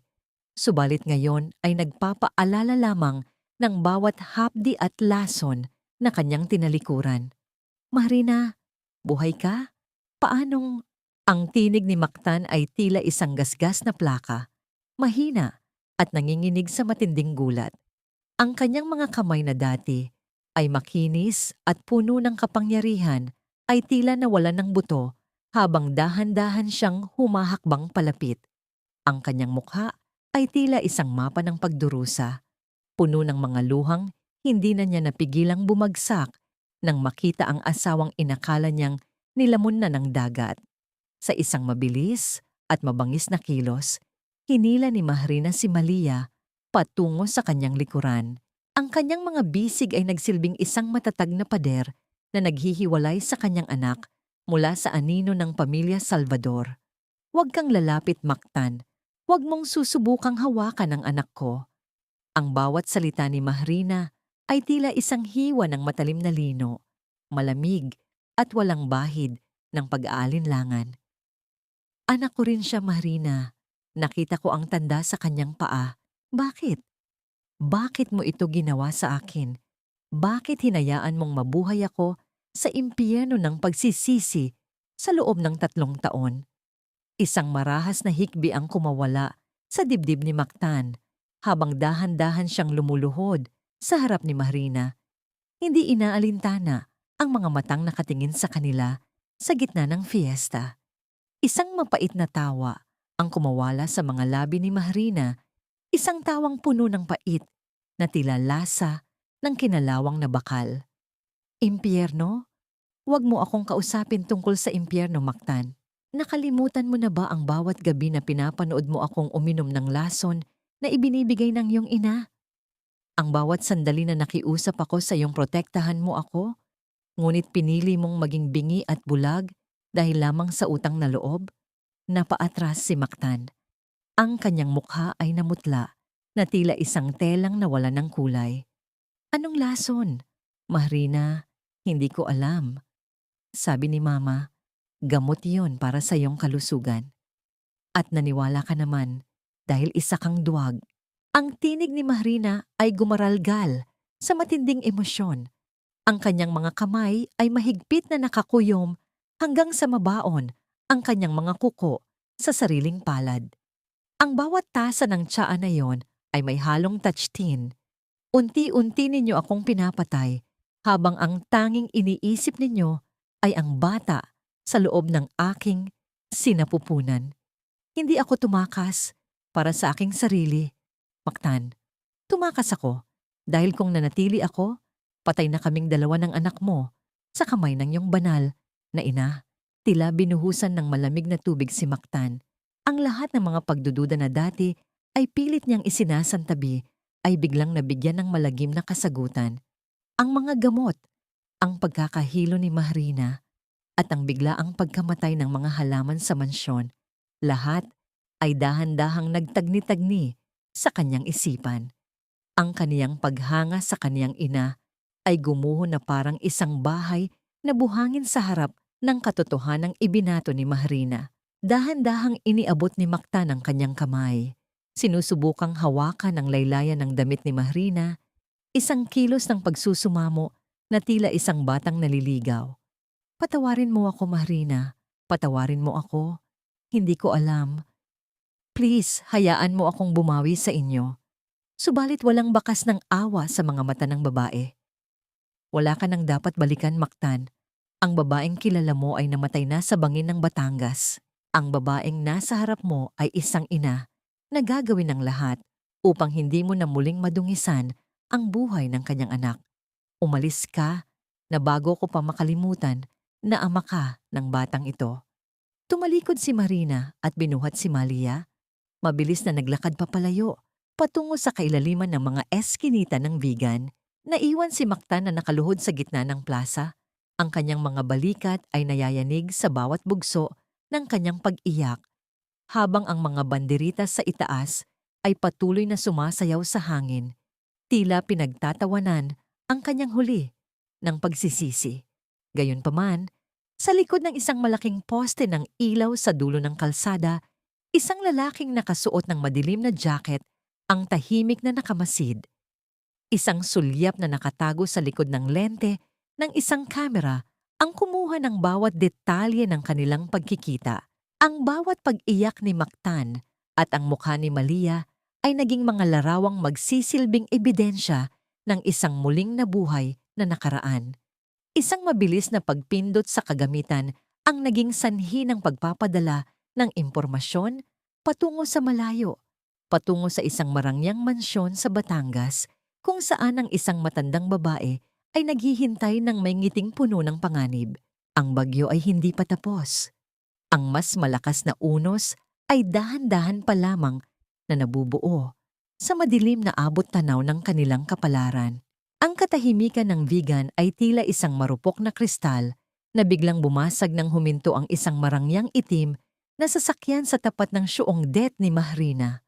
subalit ngayon ay nagpapaalala lamang ng bawat hapdi at lason na kanyang tinalikuran. Mahrina, buhay ka? Paanong? Ang tinig ni Mactan ay tila isang gasgas na plaka, mahina at nanginginig sa matinding gulat. Ang kanyang mga kamay na dati ay makinis at puno ng kapangyarihan ay tila nawalan ng buto habang dahan-dahan siyang humahakbang palapit. Ang kanyang mukha ay tila isang mapa ng pagdurusa, puno ng mga luhang hindi na niya napigilang bumagsak nang makita ang asawang inakala niyang nilamon na ng dagat. Sa isang mabilis at mabangis na kilos, hinila ni Mahrina si Malia patungo sa kanyang likuran. Ang kanyang mga bisig ay nagsilbing isang matatag na pader na naghihiwalay sa kanyang anak mula sa anino ng pamilya Salvador. Huwag kang lalapit, Mactan. Huwag mong susubukang hawakan ang anak ko. Ang bawat salita ni Mahrina ay tila isang hiwa ng matalim na lino, malamig at walang bahid ng pag-aalinlangan. Anak ko rin siya, Mahrina. Nakita ko ang tanda sa kanyang paa. Bakit? Bakit mo ito ginawa sa akin? Bakit hinayaan mong mabuhay ako sa impyerno ng pagsisisi sa loob ng 3 taon? Isang marahas na hikbi ang kumawala sa dibdib ni Mactan habang dahan-dahan siyang lumuluhod sa harap ni Mahrina. Hindi inaalintana ang mga matang nakatingin sa kanila sa gitna ng fiesta. Isang mapait na tawa ang kumawala sa mga labi ni Mahrina, isang tawang puno ng pait na tila lasa ng kinalawang na bakal. Impyerno? Huwag mo akong kausapin tungkol sa impyerno, Mactan. Nakalimutan mo na ba ang bawat gabi na pinapanood mo akong uminom ng lason na ibinibigay ng iyong ina? Ang bawat sandali na nakiusap ako sa iyong protektahan mo ako, ngunit pinili mong maging bingi at bulag dahil lamang sa utang na loob? Napaatras si Mactan. Ang kanyang mukha ay namutla na tila isang telang nawala ng kulay. Anong lason? Mahrina, hindi ko alam. Sabi ni Mama, gamot yon para sa iyong kalusugan. At naniwala ka naman dahil isa kang duwag. Ang tinig ni Mahrina ay gumaralgal sa matinding emosyon. Ang kanyang mga kamay ay mahigpit na nakakuyom hanggang sa mabaon ang kanyang mga kuko sa sariling palad. Ang bawat tasa ng tsaa na yon ay may halong touch-tin. Unti-unti ninyo akong pinapatay habang ang tanging iniisip ninyo ay ang bata sa loob ng aking sinapupunan. Hindi ako tumakas para sa aking sarili. Mactan, tumakas ako dahil kung nanatili ako, patay na kaming 2 ng anak mo sa kamay ng iyong banal na ina. Tila binuhusan ng malamig na tubig si Mactan. Ang lahat ng mga pagdududa na dati ay pilit niyang isinasantabi ay biglang nabigyan ng malagim na kasagutan. Ang mga gamot, ang pagkakahilo ni Mahrina, at ang biglaang pagkamatay ng mga halaman sa mansyon, lahat ay dahan-dahang nagtagni-tagni sa kanyang isipan. Ang kaniyang paghanga sa kaniyang ina ay gumuho na parang isang bahay na buhangin sa harap ng katotohanang ibinato ni Mahrina. Dahan-dahang iniabot ni Mactan ang kanyang kamay. Sinusubukang hawakan ang laylayan ng damit ni Mahrina, isang kilos ng pagsusumamo na tila isang batang naliligaw. Patawarin mo ako, Mahrina. Patawarin mo ako. Hindi ko alam. Please, hayaan mo akong bumawi sa inyo. Subalit walang bakas ng awa sa mga mata ng babae. Wala ka nang dapat balikan, Mactan. Ang babaeng kilala mo ay namatay na sa bangin ng Batangas. Ang babaeng nasa harap mo ay isang ina na gagawin ng lahat upang hindi mo na muling madungisan ang buhay ng kanyang anak. Umalis ka na bago ko pa makalimutan na ama ka ng batang ito. Tumalikod si Marina at binuhat si Malia. Mabilis na naglakad papalayo patungo sa kailaliman ng mga eskinita ng vegan. Naiwan si Mactan na nakaluhod sa gitna ng plaza. Ang kanyang mga balikat ay nayayanig sa bawat bugso ng kanyang pag-iyak, habang ang mga banderita sa itaas ay patuloy na sumasayaw sa hangin. Tila pinagtatawanan ang kanyang huli ng pagsisisi. Gayunpaman, sa likod ng isang malaking poste ng ilaw sa dulo ng kalsada, isang lalaking nakasuot ng madilim na jacket ang tahimik na nakamasid. Isang sulyap na nakatago sa likod ng lente ng isang kamera ang kumuha ng bawat detalye ng kanilang pagkikita. Ang bawat pag-iyak ni Mactan at ang mukha ni Malia ay naging mga larawang magsisilbing ebidensya ng isang muling nabuhay na nakaraan. Isang mabilis na pagpindot sa kagamitan ang naging sanhi ng pagpapadala ng impormasyon patungo sa malayo, patungo sa isang marangyang mansyon sa Batangas kung saan ang isang matandang babae ay naghihintay ng may ngiting puno ng panganib. Ang bagyo ay hindi pa tapos. Ang mas malakas na unos ay dahan-dahan pa lamang na nabubuo sa madilim na abot tanaw ng kanilang kapalaran. Ang katahimikan ng vegan ay tila isang marupok na kristal na biglang bumasag nang huminto ang isang marangyang itim na sasakyan sa tapat ng syuong det ni Mahrina.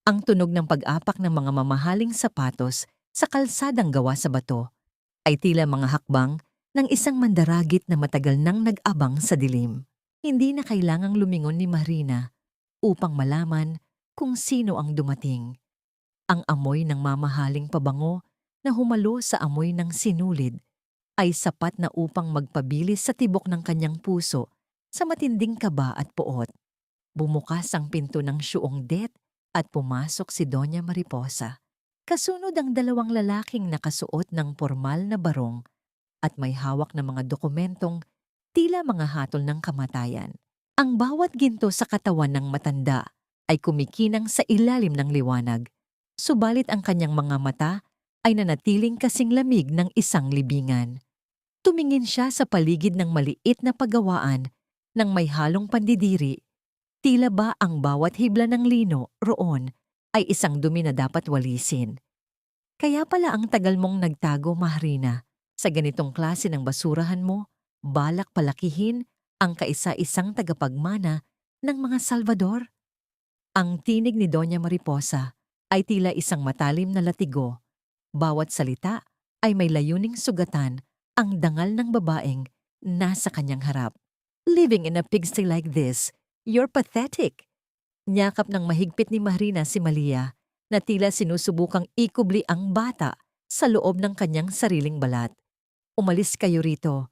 Ang tunog ng pag-apak ng mga mamahaling sapatos sa kalsadang gawa sa bato ay tila mga hakbang ng isang mandaragit na matagal nang nag-abang sa dilim. Hindi na kailangang lumingon ni Mahrina upang malaman kung sino ang dumating. Ang amoy ng mamahaling pabango na humalo sa amoy ng sinulid ay sapat na upang magpabilis sa tibok ng kanyang puso sa matinding kaba at puot. Bumukas ang pinto ng syuong det at pumasok si Doña Mariposa. Kasunod ang dalawang lalaking nakasuot ng pormal na barong at may hawak na mga dokumentong tila mga hatol ng kamatayan. Ang bawat ginto sa katawan ng matanda ay kumikinang sa ilalim ng liwanag, subalit ang kanyang mga mata ay nanatiling kasing lamig ng isang libingan. Tumingin siya sa paligid ng maliit na paggawaan ng may halong pandidiri. Tila ba ang bawat hibla ng lino roon ay isang dumi na dapat walisin. Kaya pala ang tagal mong nagtago, Mahrina. Sa ganitong klase ng basurahan mo, balak palakihin ang kaisa-isang tagapagmana ng mga Salvador? Ang tinig ni Doña Mariposa ay tila isang matalim na latigo. Bawat salita ay may layuning sugatan ang dangal ng babaeng nasa kanyang harap. Living in a pigsty like this, you're pathetic. Nyakap ng mahigpit ni Mahrina si Malia na tila sinusubukang ikubli ang bata sa loob ng kanyang sariling balat. Umalis kayo rito.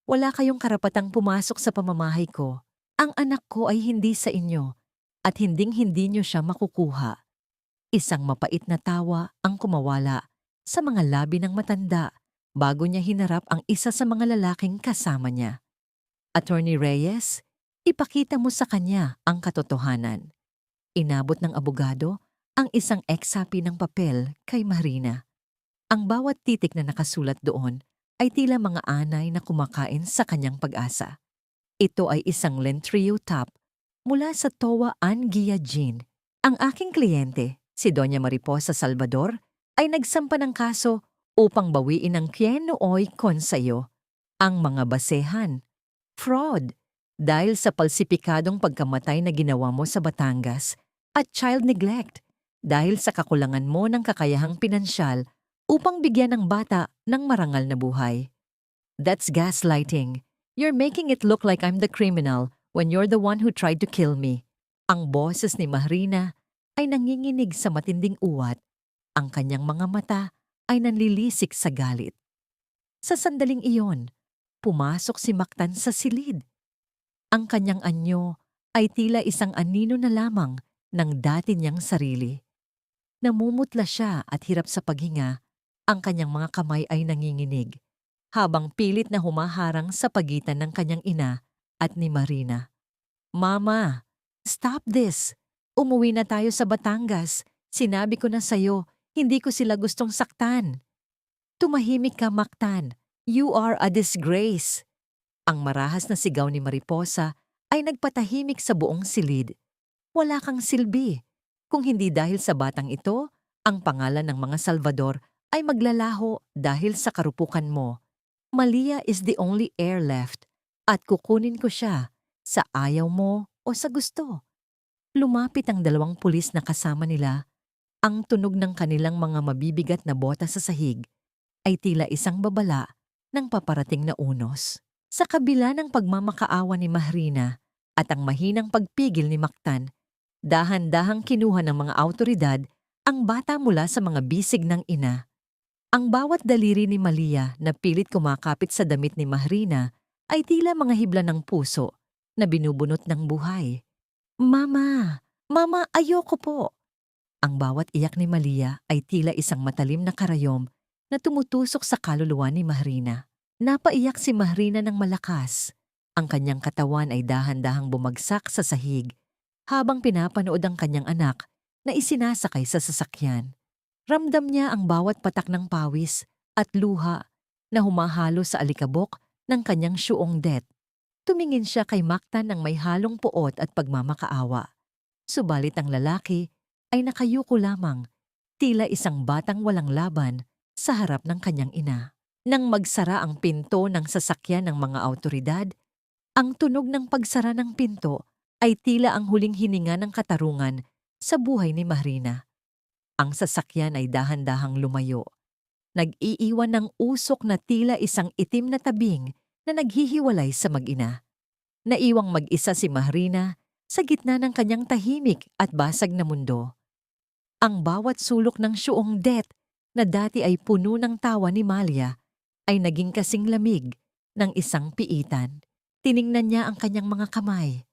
Wala kayong karapatang pumasok sa pamamahay ko. Ang anak ko ay hindi sa inyo at hinding-hindi niyo siya makukuha. Isang mapait na tawa ang kumawala sa mga labi ng matanda bago niya hinarap ang isa sa mga lalaking kasama niya. Attorney Reyes, ipakita mo sa kanya ang katotohanan. Inabot ng abogado ang isang eksapi ng papel kay Mahrina. Ang bawat titik na nakasulat doon ay tila mga anay na kumakain sa kanyang pag-asa. Ito ay isang Lentrio top mula sa Towa Anguilla Gin. Ang aking kliyente, si Doña Mariposa Salvador, ay nagsampa ng kaso upang bawiin ang quien nooy con sayo, ang mga basehan. Fraud, dahil sa palsipikadong pagkamatay na ginawa mo sa Batangas, at child neglect, dahil sa kakulangan mo ng kakayahang pinansyal upang bigyan ng bata ng marangal na buhay. That's gaslighting. You're making it look like I'm the criminal when you're the one who tried to kill me. Ang boses ni Mahrina ay nanginginig sa matinding uwat. Ang kanyang mga mata ay nanlilisik sa galit. Sa sandaling iyon, pumasok si Mactan sa silid. Ang kanyang anyo ay tila isang anino na lamang ng dati niyang sarili. Namumutla siya at hirap sa paghinga. Ang kanyang mga kamay ay nanginginig, habang pilit na humaharang sa pagitan ng kanyang ina at ni Marina. Mama, stop this! Umuwi na tayo sa Batangas. Sinabi ko na sa'yo, hindi ko sila gustong saktan. Tumahimik ka, Mactan. You are a disgrace. Ang marahas na sigaw ni Mariposa ay nagpatahimik sa buong silid. Wala kang silbi. Kung hindi dahil sa batang ito, ang pangalan ng mga Salvador ay maglalaho dahil sa karupukan mo. Malia is the only heir left at kukunin ko siya sa ayaw mo o sa gusto. Lumapit ang dalawang pulis na kasama nila. Ang tunog ng kanilang mga mabibigat na bota sa sahig ay tila isang babala ng paparating na unos. Sa kabila ng pagmamakaawa ni Mahrina at ang mahinang pagpigil ni Mactan, dahan-dahang kinuha ng mga awtoridad ang bata mula sa mga bisig ng ina. Ang bawat daliri ni Malia na pilit kumakapit sa damit ni Mahrina ay tila mga hibla ng puso na binubunot ng buhay. Mama! Mama, ayoko po! Ang bawat iyak ni Malia ay tila isang matalim na karayom na tumutusok sa kaluluwa ni Mahrina. Napaiyak si Mahrina ng malakas. Ang kanyang katawan ay dahan-dahang bumagsak sa sahig habang pinapanood ang kanyang anak na isinasakay sa sasakyan. Ramdam niya ang bawat patak ng pawis at luha na humahalo sa alikabok ng kanyang syuong det. Tumingin siya kay Mactan ng may halong puot at pagmamakaawa. Subalit ang lalaki ay nakayuko lamang, tila isang batang walang laban sa harap ng kanyang ina. Nang magsara ang pinto ng sasakyan ng mga awtoridad, ang tunog ng pagsara ng pinto ay tila ang huling hininga ng katarungan sa buhay ni Mahrina. Ang sasakyan ay dahan-dahang lumayo. Nag-iiwan ng usok na tila isang itim na tabing na naghihiwalay sa mag-ina. Naiwang mag-isa si Mahrina sa gitna ng kanyang tahimik at basag na mundo. Ang bawat sulok ng syuong det na dati ay puno ng tawa ni Malia ay naging kasing lamig ng isang piitan. Tiningnan niya ang kanyang mga kamay.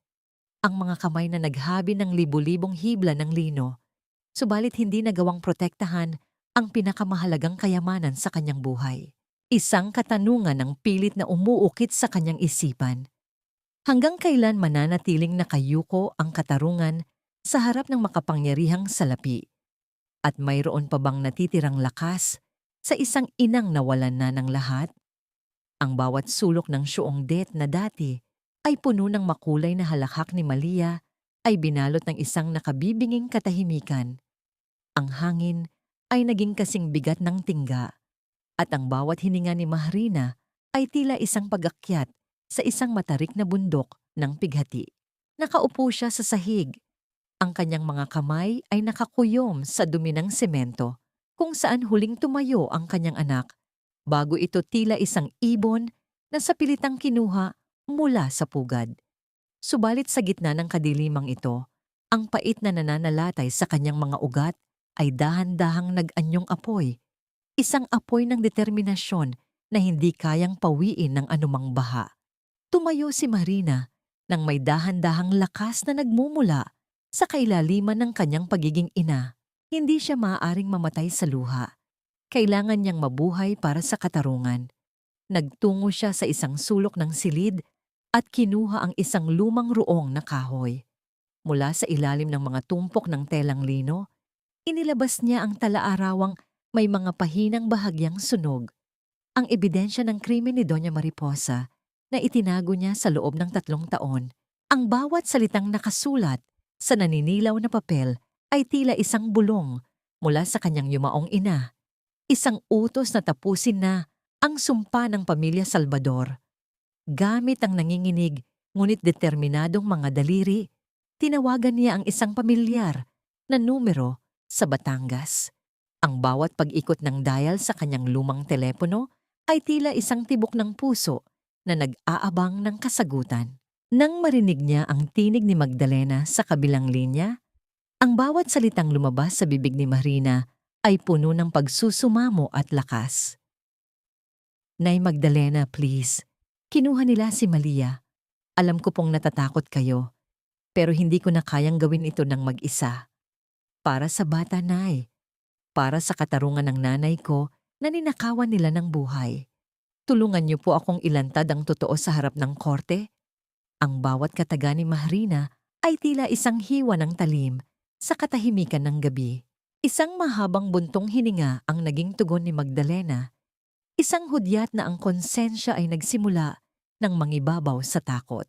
Ang mga kamay na naghabi ng libu-libong hibla ng lino. Subalit hindi nagawang protektahan ang pinakamahalagang kayamanan sa kanyang buhay. Isang katanungan ang pilit na umuukit sa kanyang isipan. Hanggang kailan mananatiling nakayuko ang katarungan sa harap ng makapangyarihang salapi? At mayroon pa bang natitirang lakas sa isang inang nawalan na ng lahat? Ang bawat sulok ng syuong det na dati ay puno ng makulay na halakhak ni Malia ay binalot ng isang nakabibinging katahimikan. Ang hangin ay naging kasing bigat ng tingga at ang bawat hininga ni Mahrina ay tila isang pag-akyat sa isang matarik na bundok ng pighati. Nakaupo siya sa sahig. Ang kanyang mga kamay ay nakakuyom sa dumi ng semento kung saan huling tumayo ang kanyang anak bago ito tila isang ibon na sa pilitang kinuha mula sa pugad. Subalit sa gitna ng kadilimang ito, ang pait na nananalatay sa kanyang mga ugat ay dahan-dahang nag-anyong apoy, isang apoy ng determinasyon na hindi kayang pawiin ng anumang baha. Tumayo si Mahrina nang may dahan-dahang lakas na nagmumula sa kailaliman ng kanyang pagiging ina. Hindi siya maaaring mamatay sa luha. Kailangan niyang mabuhay para sa katarungan. Nagtungo siya sa isang sulok ng silid at kinuha ang isang lumang ruong na kahoy. Mula sa ilalim ng mga tumpok ng telang lino, inilabas niya ang talaarawang may mga pahinang bahagyang sunog. Ang ebidensya ng krimen ni Doña Mariposa na itinago niya sa loob ng 3 taon. Ang bawat salitang nakasulat sa naninilaw na papel ay tila isang bulong mula sa kanyang yumaong ina. Isang utos na tapusin na ang sumpa ng pamilya Salvador. Gamit ang nanginginig ngunit determinadong mga daliri, tinawagan niya ang isang pamilyar na numero sa Batangas. Ang bawat pag-ikot ng dial sa kanyang lumang telepono ay tila isang tibok ng puso na nag-aabang ng kasagutan. Nang marinig niya ang tinig ni Magdalena sa kabilang linya, ang bawat salitang lumabas sa bibig ni Mahrina ay puno ng pagsusumamo at lakas. Nay Magdalena, please. Kinuha nila si Malia. Alam ko pong natatakot kayo, pero hindi ko na kayang gawin ito ng mag-isa. Para sa bata, Nay. Para sa katarungan ng nanay ko na ninakawan nila ng buhay. Tulungan niyo po akong ilantad ang totoo sa harap ng korte. Ang bawat kataga ni Mahrina ay tila isang hiwa ng talim sa katahimikan ng gabi. Isang mahabang buntong hininga ang naging tugon ni Magdalena. Isang hudyat na ang konsensya ay nagsimula ng mangibabaw sa takot.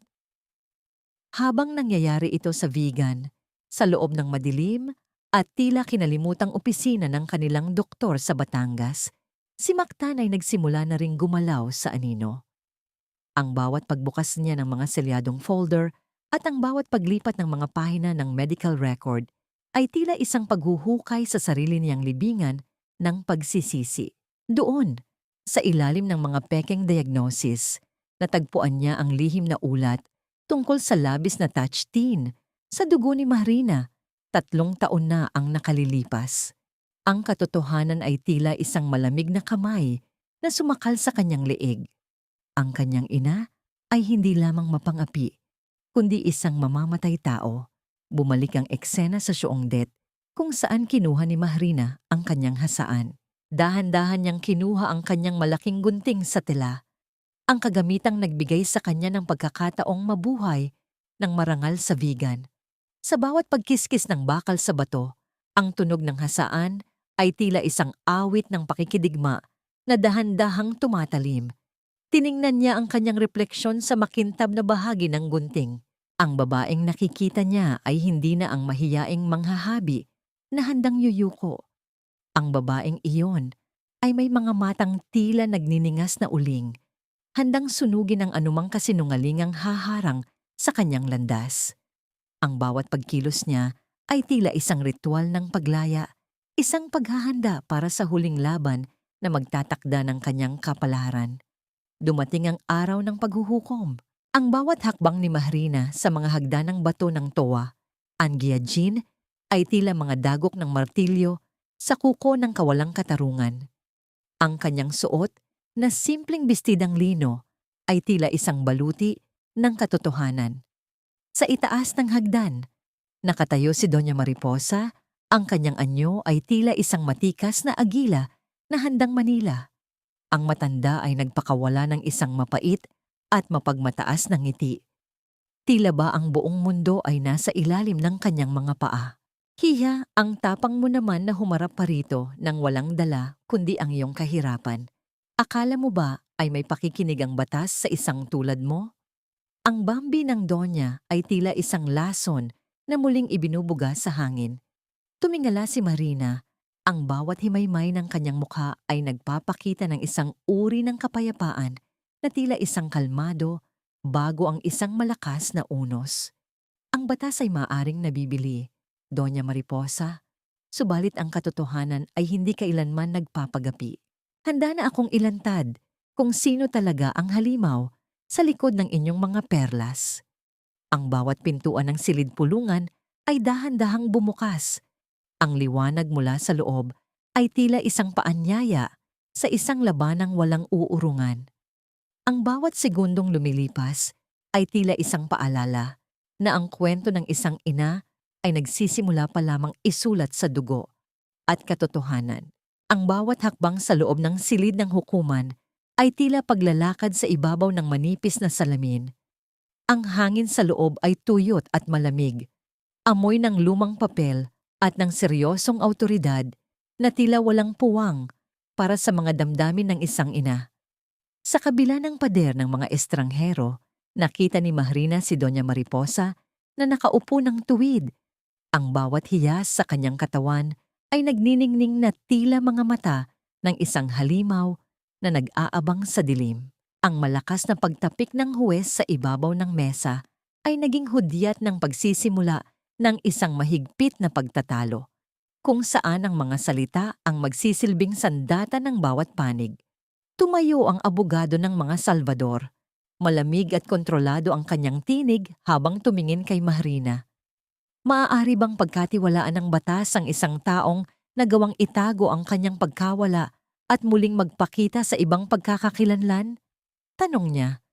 Habang nangyayari ito sa vegan, sa loob ng madilim at tila kinalimutang opisina ng kanilang doktor sa Batangas, si Mactan ay nagsimula na ring gumalaw sa anino. Ang bawat pagbukas niya ng mga selyadong folder at ang bawat paglipat ng mga pahina ng medical record ay tila isang paghuhukay sa sarili niyang libingan ng pagsisisi. Doon, sa ilalim ng mga pekeng diagnosis, natagpuan niya ang lihim na ulat tungkol sa labis na touch teen sa dugo ni Mahrina. 3 taon na ang nakalilipas. Ang katotohanan ay tila isang malamig na kamay na sumakal sa kanyang leeg. Ang kanyang ina ay hindi lamang mapangapi, kundi isang mamamatay tao. Bumalik ang eksena sa Siongdet kung saan kinuha ni Mahrina ang kanyang hasaan. Dahan-dahan niyang kinuha ang kanyang malaking gunting sa tela, ang kagamitang nagbigay sa kanya ng pagkakataong mabuhay ng marangal sa vegan. Sa bawat pagkiskis ng bakal sa bato, ang tunog ng hasaan ay tila isang awit ng pakikidigma na dahan-dahang tumatalim. Tiningnan niya ang kanyang refleksyon sa makintab na bahagi ng gunting. Ang babaeng nakikita niya ay hindi na ang mahiyaing manghahabi na handang yuyuko. Ang babaeng iyon ay may mga matang tila nagniningas na uling, handang sunugin ang anumang kasinungalingang haharang sa kanyang landas. Ang bawat pagkilos niya ay tila isang ritual ng paglaya, isang paghahanda para sa huling laban na magtatakda ng kanyang kapalaran. Dumating ang araw ng paghuhukom. Ang bawat hakbang ni Mahrina sa mga hagdanang bato ng Toa, Anguiajin, ay tila mga dagok ng martilyo sa kuko ng kawalang katarungan. Ang kanyang suot na simpleng bestidang lino ay tila isang baluti ng katotohanan. Sa itaas ng hagdan, nakatayo si Doña Mariposa, ang kanyang anyo ay tila isang matikas na agila na handang manila. Ang matanda ay nagpakawala ng isang mapait at mapagmataas na ngiti. Tila ba ang buong mundo ay nasa ilalim ng kanyang mga paa. Hiya, ang tapang mo naman na humarap pa rito nang walang dala kundi ang iyong kahirapan. Akala mo ba ay may pakikinig ang batas sa isang tulad mo? Ang bambi ng Donya ay tila isang lason na muling ibinubuga sa hangin. Tumingala si Marina. Ang bawat himaymay ng kanyang mukha ay nagpapakita ng isang uri ng kapayapaan na tila isang kalmado bago ang isang malakas na unos. Ang batas ay maaring nabibili, Doña Mariposa, subalit ang katotohanan ay hindi kailanman nagpapagapi. Handa na akong ilantad kung sino talaga ang halimaw sa likod ng inyong mga perlas. Ang bawat pintuan ng silid pulungan ay dahan-dahang bumukas. Ang liwanag mula sa loob ay tila isang paanyaya sa isang labanang walang uurungan. Ang bawat segundong lumilipas ay tila isang paalala na ang kwento ng isang ina ay nagsisimula pa lamang isulat sa dugo at katotohanan. Ang bawat hakbang sa loob ng silid ng hukuman ay tila paglalakad sa ibabaw ng manipis na salamin. Ang hangin sa loob ay tuyot at malamig, amoy ng lumang papel at ng seryosong awtoridad na tila walang puwang para sa mga damdamin ng isang ina. Sa kabila ng pader ng mga estranghero, nakita ni Mahrina si Doña Mariposa na nakaupo ng tuwid. Ang bawat hiyas sa kanyang katawan ay nagniningning na tila mga mata ng isang halimaw na nag-aabang sa dilim. Ang malakas na pagtapik ng huwes sa ibabaw ng mesa ay naging hudyat ng pagsisimula ng isang mahigpit na pagtatalo, kung saan ang mga salita ang magsisilbing sandata ng bawat panig. Tumayo ang abogado ng mga Salvador. Malamig at kontrolado ang kanyang tinig habang tumingin kay Mahrina. Maaari bang pagkatiwalaan ng batas ang isang taong nagawang itago ang kanyang pagkawala at muling magpakita sa ibang pagkakakilanlan? Tanong niya,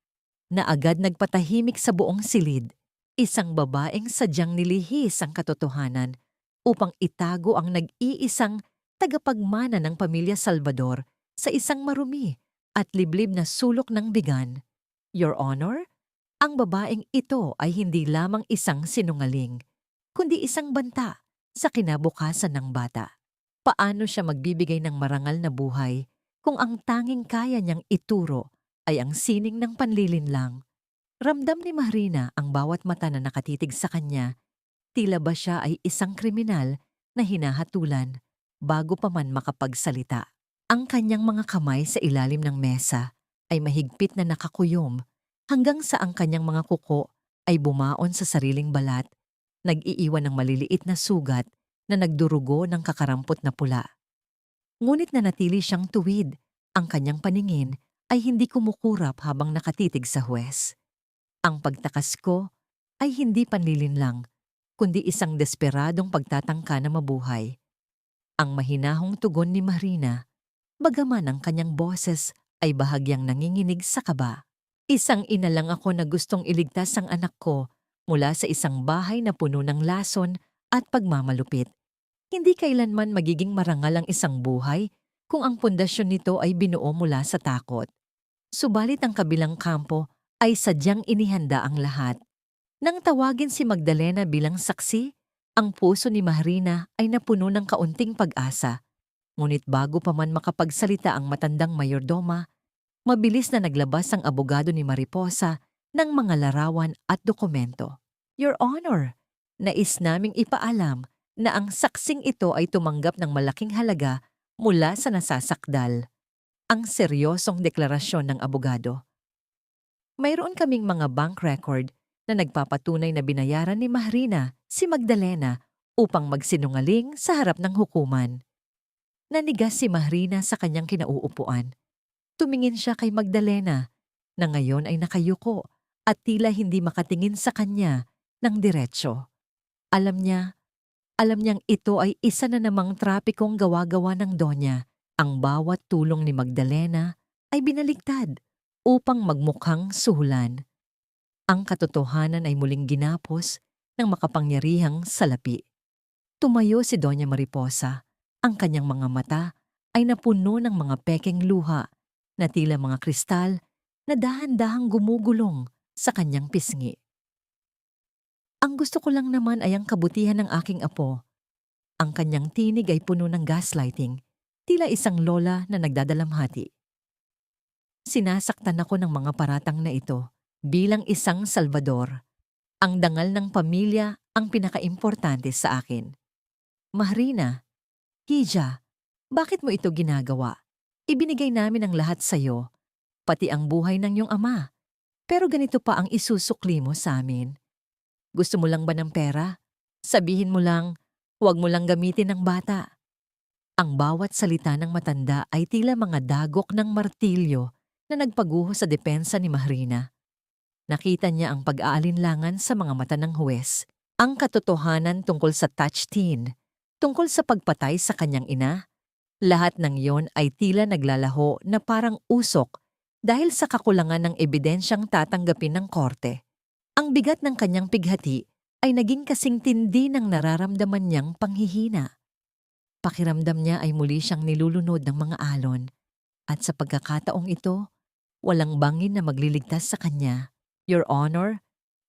na agad nagpatahimik sa buong silid. Isang babaeng sadyang nilihis ang katotohanan upang itago ang nag-iisang tagapagmana ng pamilya Salvador sa isang marumi at liblib na sulok ng bigan. Your Honor, ang babaeng ito ay hindi lamang isang sinungaling, kundi isang banta sa kinabukasan ng bata. Paano siya magbibigay ng marangal na buhay kung ang tanging kaya niyang ituro ay ang sining ng panlilinlang? Ramdam ni Mahrina ang bawat mata na nakatitig sa kanya. Tila ba siya ay isang kriminal na hinahatulan bago pa man makapagsalita. Ang kanyang mga kamay sa ilalim ng mesa ay mahigpit na nakakuyom hanggang sa ang kanyang mga kuko ay bumaon sa sariling balat, nag-iiwan ng maliliit na sugat na nagdurugo ng kakarampot na pula. Ngunit nanatili siyang tuwid, ang kanyang paningin ay hindi kumukurap habang nakatitig sa huwes. Ang pagtakas ko ay hindi panlilinlang, kundi isang desperadong pagtatangka na mabuhay. Ang mahinahong tugon ni Marina, bagaman ang kanyang boses ay bahagyang nanginginig sa kaba. Isang ina lang ako na gustong iligtas ang anak ko mula sa isang bahay na puno ng lason at pagmamalupit. Hindi kailanman magiging marangal ang isang buhay kung ang pundasyon nito ay binuo mula sa takot. Subalit ang kabilang kampo ay sadyang inihanda ang lahat. Nang tawagin si Magdalena bilang saksi, ang puso ni Marina ay napuno ng kaunting pag-asa. Ngunit bago pa man makapagsalita ang matandang mayordoma, mabilis na naglabas ang abogado ni Mariposa ng mga larawan at dokumento. Your Honor, nais naming ipaalam na ang saksing ito ay tumanggap ng malaking halaga mula sa nasasakdal. Ang seryosong deklarasyon ng abogado. Mayroon kaming mga bank record na nagpapatunay na binayaran ni Marina si Magdalena upang magsinungaling sa harap ng hukuman. Nanigas si Marina sa kanyang kinauupuan. Tumingin siya kay Magdalena na ngayon ay nakayuko at tila hindi makatingin sa kanya ng diretsyo. Alam niyang ito ay isa na namang trapikong gawa-gawa ng Donya. Ang bawat tulong ni Magdalena ay binaligtad upang magmukhang suhulan. Ang katotohanan ay muling ginapos ng makapangyarihang salapi. Tumayo si Doña Mariposa. Ang kanyang mga mata ay napuno ng mga pekeng luha na tila mga kristal na dahan-dahang gumugulong sa kanyang pisngi. Ang gusto ko lang naman ay ang kabutihan ng aking apo. Ang kanyang tinig ay puno ng gaslighting, tila isang lola na nagdadalamhati. Sinasaktan ako ng mga paratang na ito bilang isang Salvador. Ang dangal ng pamilya ang pinakaimportante sa akin. Mahrina, Hija, bakit mo ito ginagawa? Ibinigay namin ang lahat sa iyo, pati ang buhay ng iyong ama. Pero ganito pa ang isusukli mo sa amin. Gusto mo lang ba ng pera? Sabihin mo lang, huwag mo lang gamitin ng bata. Ang bawat salita ng matanda ay tila mga dagok ng martilyo na nagpaguho sa depensa ni Mahrina. Nakita niya ang pag-aalinlangan sa mga mata ng huwes, ang katotohanan tungkol sa touch-teen, tungkol sa pagpatay sa kanyang ina. Lahat ng iyon ay tila naglalaho na parang usok dahil sa kakulangan ng ebidensyang tatanggapin ng korte. Ang bigat ng kanyang pighati ay naging kasing tindi ng nararamdaman niyang panghihina. Pakiramdam niya ay muli siyang nilulunod ng mga alon at sa pagkakataong ito, walang bangin na magliligtas sa kanya. Your Honor,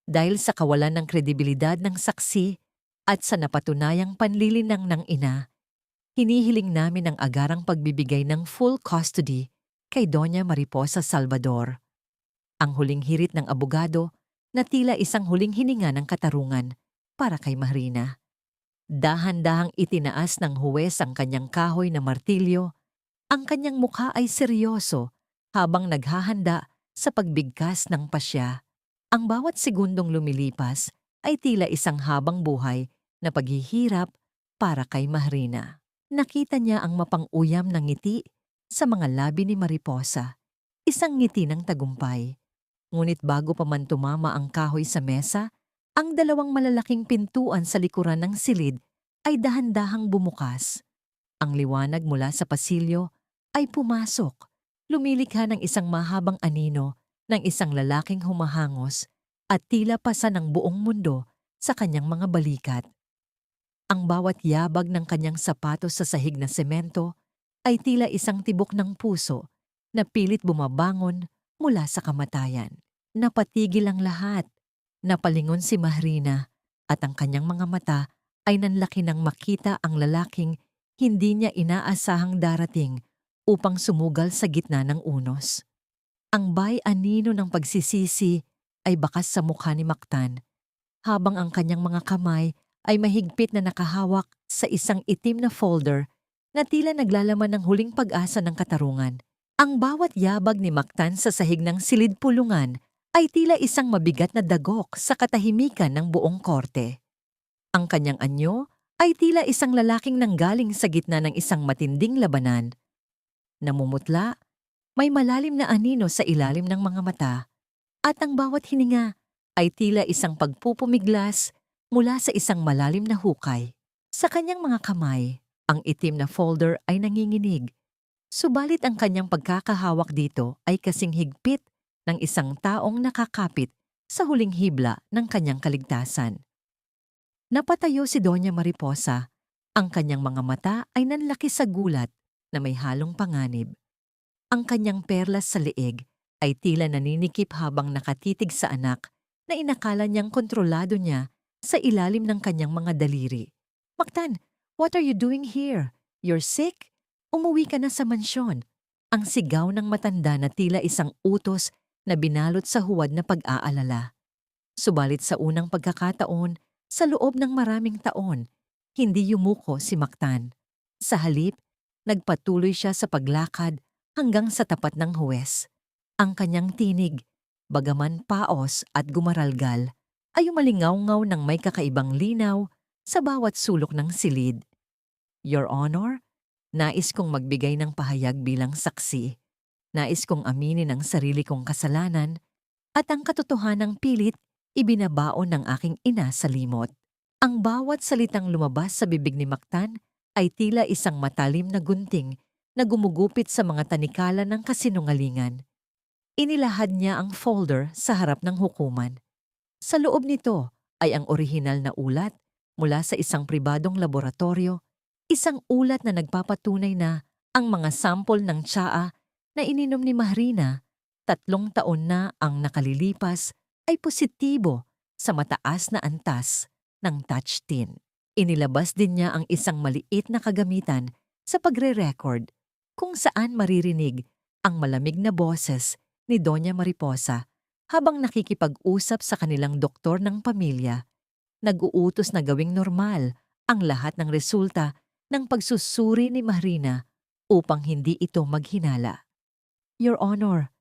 dahil sa kawalan ng kredibilidad ng saksi at sa napatunayang panlilinang ng ina, hinihiling namin ang agarang pagbibigay ng full custody kay Doña Mariposa Salvador. Ang huling hirit ng abogado na tila isang huling hininga ng katarungan para kay Mahrina. Dahan-dahang itinaas ng huwes ang kanyang kahoy na martilyo. Ang kanyang mukha ay seryoso habang naghahanda sa pagbigkas ng pasya. Ang bawat segundong lumilipas ay tila isang habang buhay na paghihirap para kay Mahrina. Nakita niya ang mapang-uyam na ngiti sa mga labi ni Mariposa, isang ngiti ng tagumpay. Ngunit bago pa man tumama ang kahoy sa mesa, ang dalawang malalaking pintuan sa likuran ng silid ay dahan-dahang bumukas. Ang liwanag mula sa pasilyo ay pumasok, lumilikha ng isang mahabang anino ng isang lalaking humahangos at tila pasa ng buong mundo sa kanyang mga balikat. Ang bawat yabag ng kanyang sapatos sa sahig na semento ay tila isang tibok ng puso na pilit bumabangon mula sa kamatayan. Napatigil ang lahat. Napalingon si Mahrina at ang kanyang mga mata ay nanlaki nang makita ang lalaking hindi niya inaasahang darating upang sumugal sa gitna ng unos. Ang bay-anino ng pagsisisi ay bakas sa mukha ni Mactan, habang ang kanyang mga kamay ay mahigpit na nakahawak sa isang itim na folder na tila naglalaman ng huling pag-asa ng katarungan. Ang bawat yabag ni Mactan sa sahig ng silid pulungan ay tila isang mabigat na dagok sa katahimikan ng buong korte. Ang kanyang anyo ay tila isang lalaking nanggaling sa gitna ng isang matinding labanan. Namumutla, may malalim na anino sa ilalim ng mga mata, at ang bawat hininga ay tila isang pagpupumiglas mula sa isang malalim na hukay. Sa kanyang mga kamay, ang itim na folder ay nanginginig, subalit ang kanyang pagkakahawak dito ay kasing higpit ng isang taong nakakapit sa huling hibla ng kanyang kaligtasan. Napatayo si Doña Mariposa. Ang kanyang mga mata ay nanlaki sa gulat na may halong panganib. Ang kanyang perlas sa leeg ay tila naninikip habang nakatitig sa anak na inakala niyang kontrolado niya sa ilalim ng kanyang mga daliri. Mactan, what are you doing here? You're sick? Umuwi ka na sa mansyon. Ang sigaw ng matanda na tila isang utos na binalot sa huwad na pag-aalala. Subalit sa unang pagkakataon, sa loob ng maraming taon, hindi yumuko si Mactan. Sa halip, nagpatuloy siya sa paglakad hanggang sa tapat ng huwes. Ang kanyang tinig, bagaman paos at gumaralgal, ay umalingaw-ngaw ng may kakaibang linaw sa bawat sulok ng silid. Your Honor, nais kong magbigay ng pahayag bilang saksi. Nais kong aminin ang sarili kong kasalanan at ang katotohanang pilit ibinabaon ng aking ina sa limot. Ang bawat salitang lumabas sa bibig ni Mactan ay tila isang matalim na gunting na gumugupit sa mga tanikala ng kasinungalingan. Inilahad niya ang folder sa harap ng hukuman. Sa loob nito ay ang orihinal na ulat mula sa isang pribadong laboratorio, isang ulat na nagpapatunay na ang mga sampol ng tsaa na ininom ni Mahrina 3 taon na ang nakalilipas ay positibo sa mataas na antas ng touch tin. Inilabas din niya ang isang maliit na kagamitan sa pagre-record kung saan maririnig ang malamig na boses ni Doña Mariposa habang nakikipag-usap sa kanilang doktor ng pamilya. Nag-uutos na gawing normal ang lahat ng resulta ng pagsusuri ni Mahrina upang hindi ito maghinala. Your Honor,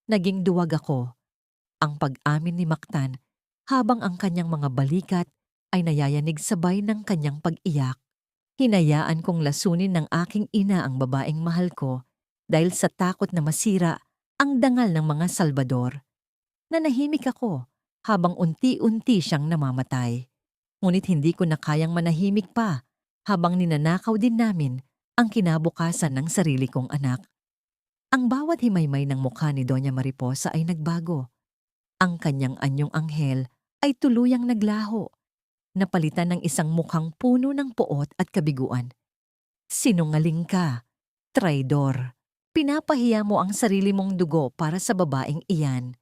naging duwag ako. Ang pag-amin ni Mactan habang ang kanyang mga balikat ay nayayanig sabay ng kanyang pag-iyak. Hinayaan kong lasunin ng aking ina ang babaeng mahal ko dahil sa takot na masira ang dangal ng mga Salvador. Nanahimik ako habang unti-unti siyang namamatay. Ngunit hindi ko na kayang manahimik pa habang ninanakaw din namin ang kinabukasan ng sarili kong anak. Ang bawat himaymay ng mukha ni Doña Mariposa ay nagbago. Ang kanyang anyong anghel ay tuluyang naglaho, napalitan ng isang mukhang puno ng poot at kabiguan. Sinungaling ka, traidor. Pinapahiya mo ang sarili mong dugo para sa babaeng iyan.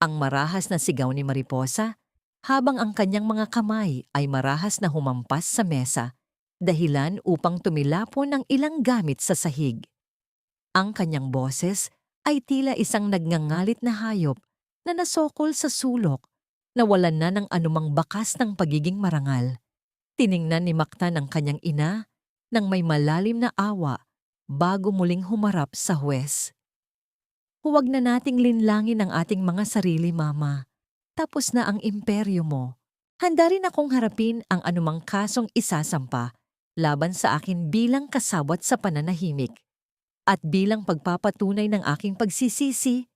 Ang marahas na sigaw ni Mariposa, habang ang kanyang mga kamay ay marahas na humampas sa mesa, dahilan upang tumilapon ng ilang gamit sa sahig. Ang kanyang boses ay tila isang nagngangalit na hayop na nasokol sa sulok, nawalan na ng anumang bakas ng pagiging marangal. Tiningnan ni Mactan ang kanyang ina nang may malalim na awa bago muling humarap sa huwes. Huwag na nating linlangin ang ating mga sarili, Mama. Tapos na ang imperyo mo. Handa rin akong harapin ang anumang kasong isasampa laban sa akin bilang kasabwat sa pananahimik. At bilang pagpapatunay ng aking pagsisisi,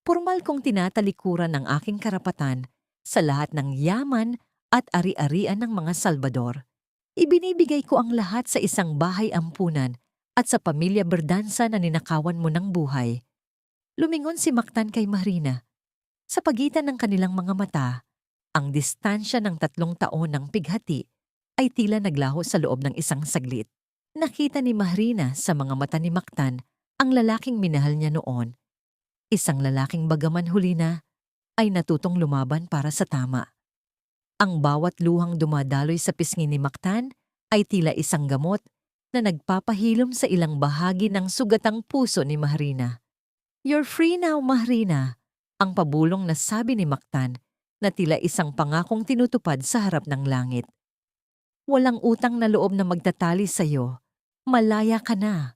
formal kong tinatalikuran ang aking karapatan sa lahat ng yaman at ari-arian ng mga Salvador. Ibinibigay ko ang lahat sa isang bahay ampunan at sa pamilya Berdanza na ninakawan mo ng buhay. Lumingon si Mactan kay Mahrina. Sa pagitan ng kanilang mga mata, ang distansya ng 3 taon ng pighati ay tila naglaho sa loob ng isang saglit. Nakita ni Mahrina sa mga mata ni Mactan ang lalaking minahal niya noon. Isang lalaking bagaman huli na ay natutong lumaban para sa tama. Ang bawat luhang dumadaloy sa pisngi ni Mactan ay tila isang gamot na nagpapahilom sa ilang bahagi ng sugatang puso ni Mahrina. You're free now, Mahrina, ang pabulong na sabi ni Mactan na tila isang pangakong tinutupad sa harap ng langit. Walang utang na loob na magtatali sa'yo. Malaya ka na.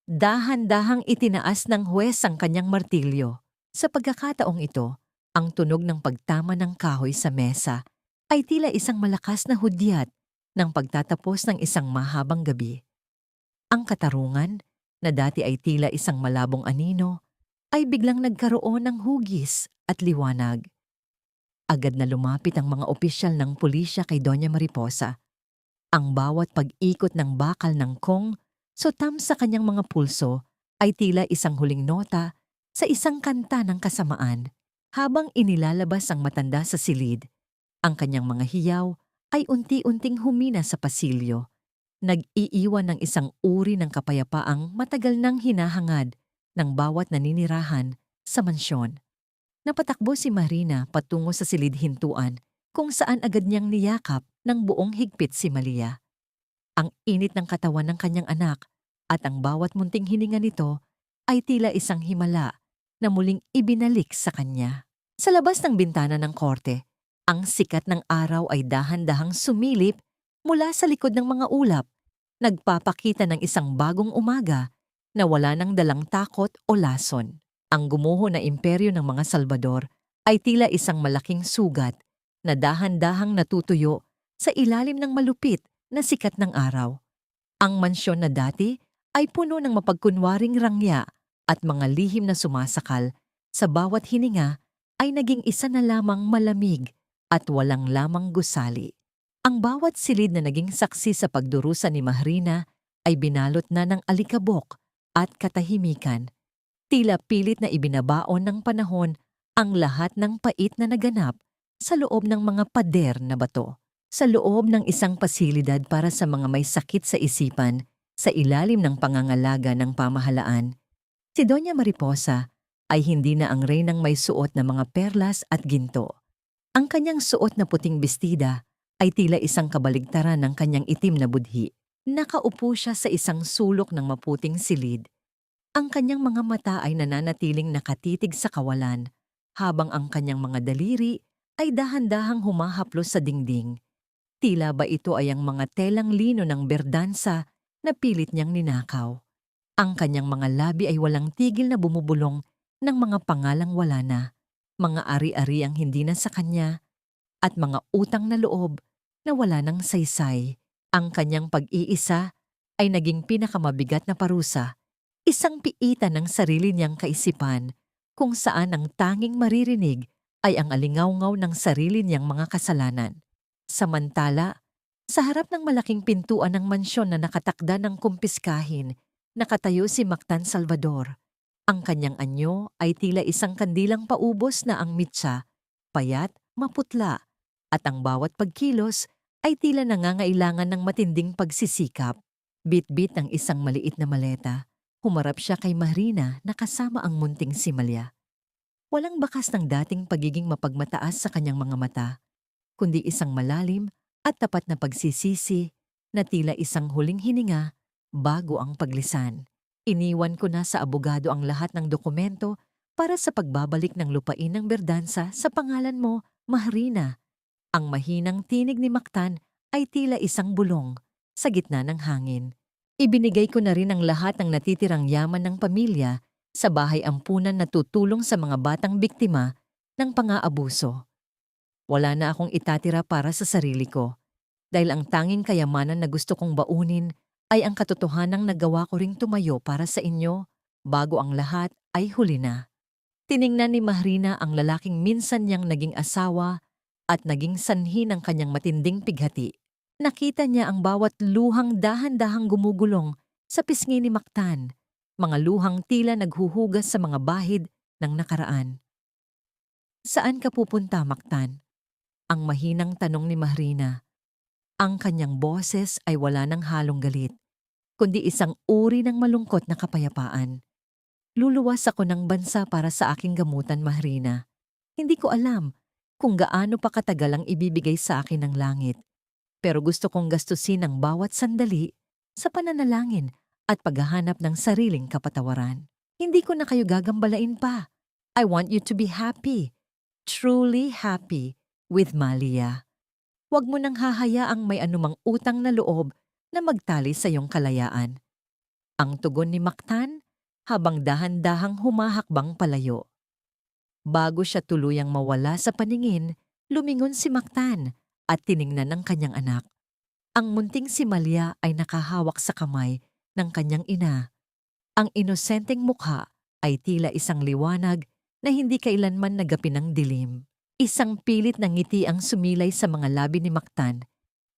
Dahan-dahang itinaas ng huwes ang kanyang martilyo. Sa pagkakataong ito, ang tunog ng pagtama ng kahoy sa mesa ay tila isang malakas na hudyat ng pagtatapos ng isang mahabang gabi. Ang katarungan, na dati ay tila isang malabong anino, ay biglang nagkaroon ng hugis at liwanag. Agad na lumapit ang mga opisyal ng pulisya kay Doña Mariposa. Ang bawat pag-ikot ng bakal ng kong sutam sa kanyang mga pulso ay tila isang huling nota sa isang kanta ng kasamaan. Habang inilalabas ang matanda sa silid, ang kanyang mga hiyaw ay unti-unting humina sa pasilyo. Nag-iiwan ng isang uri ng kapayapaang matagal nang hinahangad ng bawat naninirahan sa mansyon. Napatakbo si Marina patungo sa silid hintuan kung saan agad niyang niyakap ng buong higpit si Malia. Ang init ng katawan ng kanyang anak at ang bawat munting hininga nito ay tila isang himala na muling ibinalik sa kanya. Sa labas ng bintana ng korte, ang sikat ng araw ay dahan-dahang sumilip mula sa likod ng mga ulap, nagpapakita ng isang bagong umaga na wala nang dalang takot o lason. Ang gumuho na imperyo ng mga Salvador ay tila isang malaking sugat na dahan-dahang natutuyo sa ilalim ng malupit na sikat ng araw. Ang mansyon na dati ay puno ng mapagkunwaring rangya at mga lihim na sumasakal sa bawat hininga ay naging isa na lamang malamig at walang lamang gusali. Ang bawat silid na naging saksi sa pagdurusa ni Mahrina ay binalot na ng alikabok at katahimikan. Tila pilit na ibinabaon ng panahon ang lahat ng pait na naganap sa loob ng mga pader na bato. Sa loob ng isang pasilidad para sa mga may sakit sa isipan, sa ilalim ng pangangalaga ng pamahalaan, si Doña Mariposa ay hindi na ang reynang may suot na mga perlas at ginto. Ang kanyang suot na puting bestida ay tila isang kabaligtaran ng kanyang itim na budhi. Nakaupo siya sa isang sulok ng maputing silid. Ang kanyang mga mata ay nananatiling nakatitig sa kawalan, habang ang kanyang mga daliri ay dahan-dahang humahaplos sa dingding. Tila ba ito ay ang mga telang lino ng berdansa na pilit niyang ninakaw. Ang kanyang mga labi ay walang tigil na bumubulong ng mga pangalang wala na, mga ari-ari ang hindi na sa kanya, at mga utang na loob na wala ng saysay. Ang kanyang pag-iisa ay naging pinakamabigat na parusa, isang piitan ng sarili niyang kaisipan kung saan ang tanging maririnig ay ang alingawngaw ng sarili niyang mga kasalanan. Samantala, sa harap ng malaking pintuan ng mansyon na nakatakda ng kumpiskahin, nakatayo si Mactan Salvador. Ang kanyang anyo ay tila isang kandilang paubos na ang mitsa, payat, maputla, at ang bawat pagkilos ay tila nangangailangan ng matinding pagsisikap. Bit-bit ng isang maliit na maleta, humarap siya kay Mahrina na kasama ang munting si Malia. Walang bakas ng dating pagiging mapagmataas sa kanyang mga mata, kundi isang malalim at tapat na pagsisisi na tila isang huling hininga bago ang paglisan. Iniwan ko na sa abogado ang lahat ng dokumento para sa pagbabalik ng lupain ng Berdansa sa pangalan mo, Mahrina. Ang mahinang tinig ni Mactan ay tila isang bulong sa gitna ng hangin. Ibinigay ko na rin ang lahat ng natitirang yaman ng pamilya sa bahay ampunan na tutulong sa mga batang biktima ng pang-aabuso. Wala na akong itatira para sa sarili ko, dahil ang tanging kayamanan na gusto kong baunin ay ang katotohanang nagawa ko ring tumayo para sa inyo bago ang lahat ay huli na. Tiningnan ni Mahrina ang lalaking minsan niyang naging asawa at naging sanhi ng kanyang matinding pighati. Nakita niya ang bawat luhang dahan-dahang gumugulong sa pisngi ni Mactan, mga luhang tila naghuhugas sa mga bahid ng nakaraan. Saan ka pupunta, Mactan? Ang mahinang tanong ni Mahrina. Ang kanyang boses ay wala ng halong galit, kundi isang uri ng malungkot na kapayapaan. Luluwas ako ng bansa para sa aking gamutan, Mahrina. Hindi ko alam kung gaano pa katagal ang ibibigay sa akin ng langit, pero gusto kong gastusin ang bawat sandali sa pananalangin at paghahanap ng sariling kapatawaran. Hindi ko na kayo gagambalain pa. I want you to be happy, truly happy with Malia. Huwag mo nang hahayaang may anumang utang na loob na magtali sa iyong kalayaan. Ang tugon ni Mactan habang dahan-dahang humahakbang palayo. Bago siya tuluyang mawala sa paningin, lumingon si Mactan at tiningnan ng kanyang anak. Ang munting si Malia ay nakahawak sa kamay ng kanyang ina. Ang inosenteng mukha ay tila isang liwanag na hindi kailanman nagapi ng dilim. Isang pilit na ngiti ang sumilay sa mga labi ni Mactan,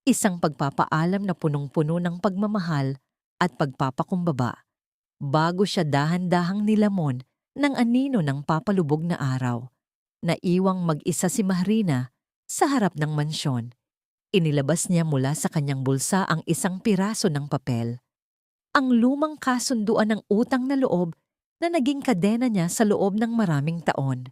isang pagpapaalam na punong-puno ng pagmamahal at pagpapakumbaba. Bago siya dahan-dahang nilamon ng anino ng papalubog na araw, naiwang mag-isa si Mahrina sa harap ng mansyon. Inilabas niya mula sa kanyang bulsa ang isang piraso ng papel. Ang lumang kasunduan ng utang na loob na naging kadena niya sa loob ng maraming taon.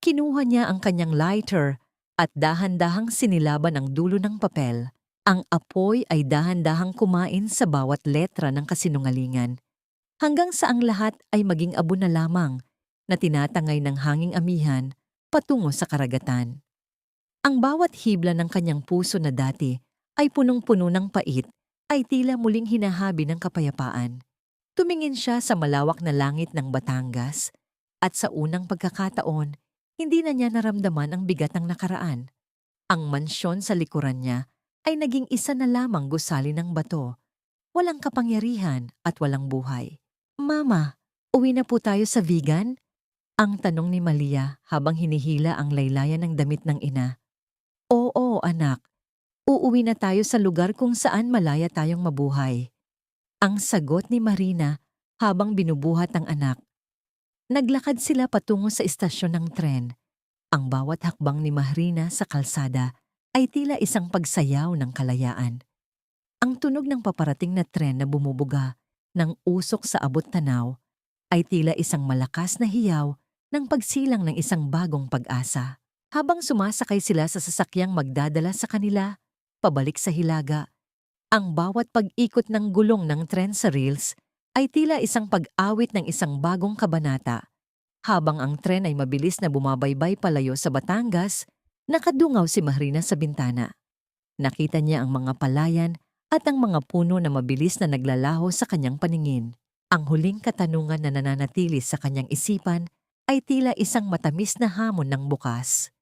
Kinuha niya ang kanyang lighter at dahan-dahang sinilaban ang dulo ng papel. Ang apoy ay dahan-dahang kumain sa bawat letra ng kasinungalingan, hanggang sa ang lahat ay maging abo na lamang na tinatangay ng hanging amihan patungo sa karagatan. Ang bawat hibla ng kanyang puso na dati ay punong-puno ng pait ay tila muling hinahabi ng kapayapaan. Tumingin siya sa malawak na langit ng Batangas at sa unang pagkakataon, hindi na niya naramdaman ang bigat ng nakaraan. Ang mansyon sa likuran niya ay naging isa na lamang gusali ng bato, walang kapangyarihan at walang buhay. Mama, uwi na po tayo sa vegan? Ang tanong ni Malia habang hinihila ang laylayan ng damit ng ina. Oo, anak. Uuwi na tayo sa lugar kung saan malaya tayong mabuhay. Ang sagot ni Marina habang binubuhat ang anak. Naglakad sila patungo sa istasyon ng tren. Ang bawat hakbang ni Mahrina sa kalsada ay tila isang pagsayaw ng kalayaan. Ang tunog ng paparating na tren na bumubuga ng usok sa abot tanaw ay tila isang malakas na hiyaw ng pagsilang ng isang bagong pag-asa. Habang sumasakay sila sa sasakyang magdadala sa kanila, pabalik sa Hilaga, ang bawat pag-ikot ng gulong ng tren sa rails ay tila isang pag-awit ng isang bagong kabanata. Habang ang tren ay mabilis na bumabaybay palayo sa Batangas, nakadungaw si Mahrina sa bintana. Nakita niya ang mga palayan at ang mga puno na mabilis na naglalaho sa kanyang paningin. Ang huling katanungan na nananatili sa kanyang isipan ay tila isang matamis na hamon ng bukas.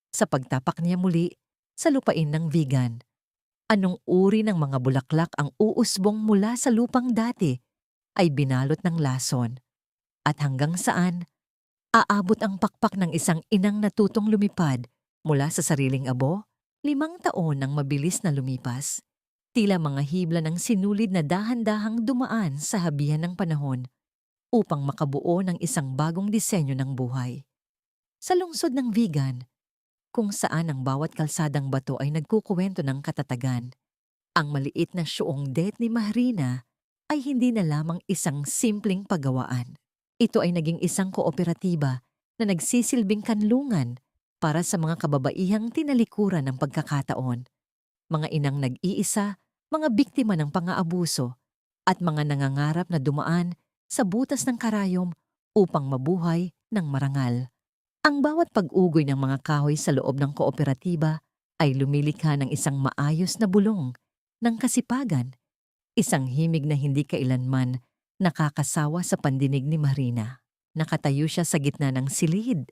Sa pagtapak niya muli sa lupain ng vegan, anong uri ng mga bulaklak ang uusbong mula sa lupang dati ay binalot ng lason? At hanggang saan aabot ang pakpak ng isang inang natutong lumipad mula sa sariling abo? 5 taon nang mabilis na lumipas. Tila mga hibla ng sinulid na dahan-dahang dumaan sa habihan ng panahon upang makabuo ng isang bagong disenyo ng buhay. Sa lungsod ng vegan, kung saan ang bawat kalsadang bato ay nagkukuwento ng katatagan, ang maliit na syuong det ni Mahrina ay hindi na lamang isang simpleng paggawaan. Ito ay naging isang kooperatiba na nagsisilbing kanlungan para sa mga kababaihang tinalikuran ng pagkakataon, mga inang nag-iisa, mga biktima ng pang-aabuso, at mga nangangarap na dumaan sa butas ng karayom upang mabuhay ng marangal. Ang bawat pag-ugoy ng mga kahoy sa loob ng kooperatiba ay lumilikha ng isang maayos na bulong ng kasipagan, isang himig na hindi kailanman nakakasawa sa pandinig ni Mahrina. Nakatayo siya sa gitna ng silid,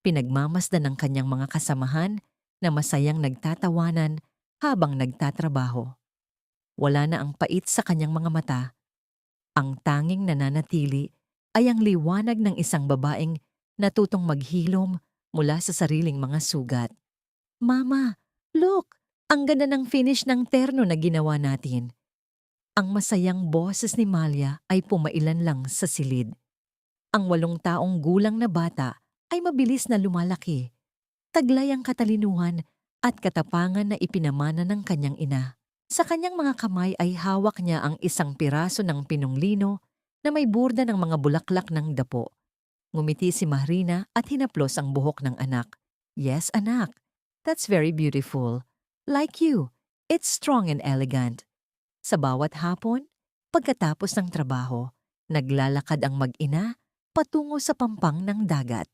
pinagmamasdan ng kanyang mga kasamahan na masayang nagtatawanan habang nagtatrabaho. Wala na ang pait sa kanyang mga mata. Ang tanging nananatili ay ang liwanag ng isang babaeng natutong maghilom mula sa sariling mga sugat. Mama, look! Ang ganda ng finish ng terno na ginawa natin. Ang masayang boses ni Malia ay pumailan lang sa silid. Ang 8 taong gulang na bata ay mabilis na lumalaki. Taglay ang katalinuhan at katapangan na ipinamana ng kanyang ina. Sa kanyang mga kamay ay hawak niya ang isang piraso ng pinonglino na may burda ng mga bulaklak ng dapo. Ngumiti si Mahrina at hinaplos ang buhok ng anak. Yes, anak. That's very beautiful. Like you. It's strong and elegant. Sa bawat hapon, pagkatapos ng trabaho, naglalakad ang mag-ina patungo sa pampang ng dagat.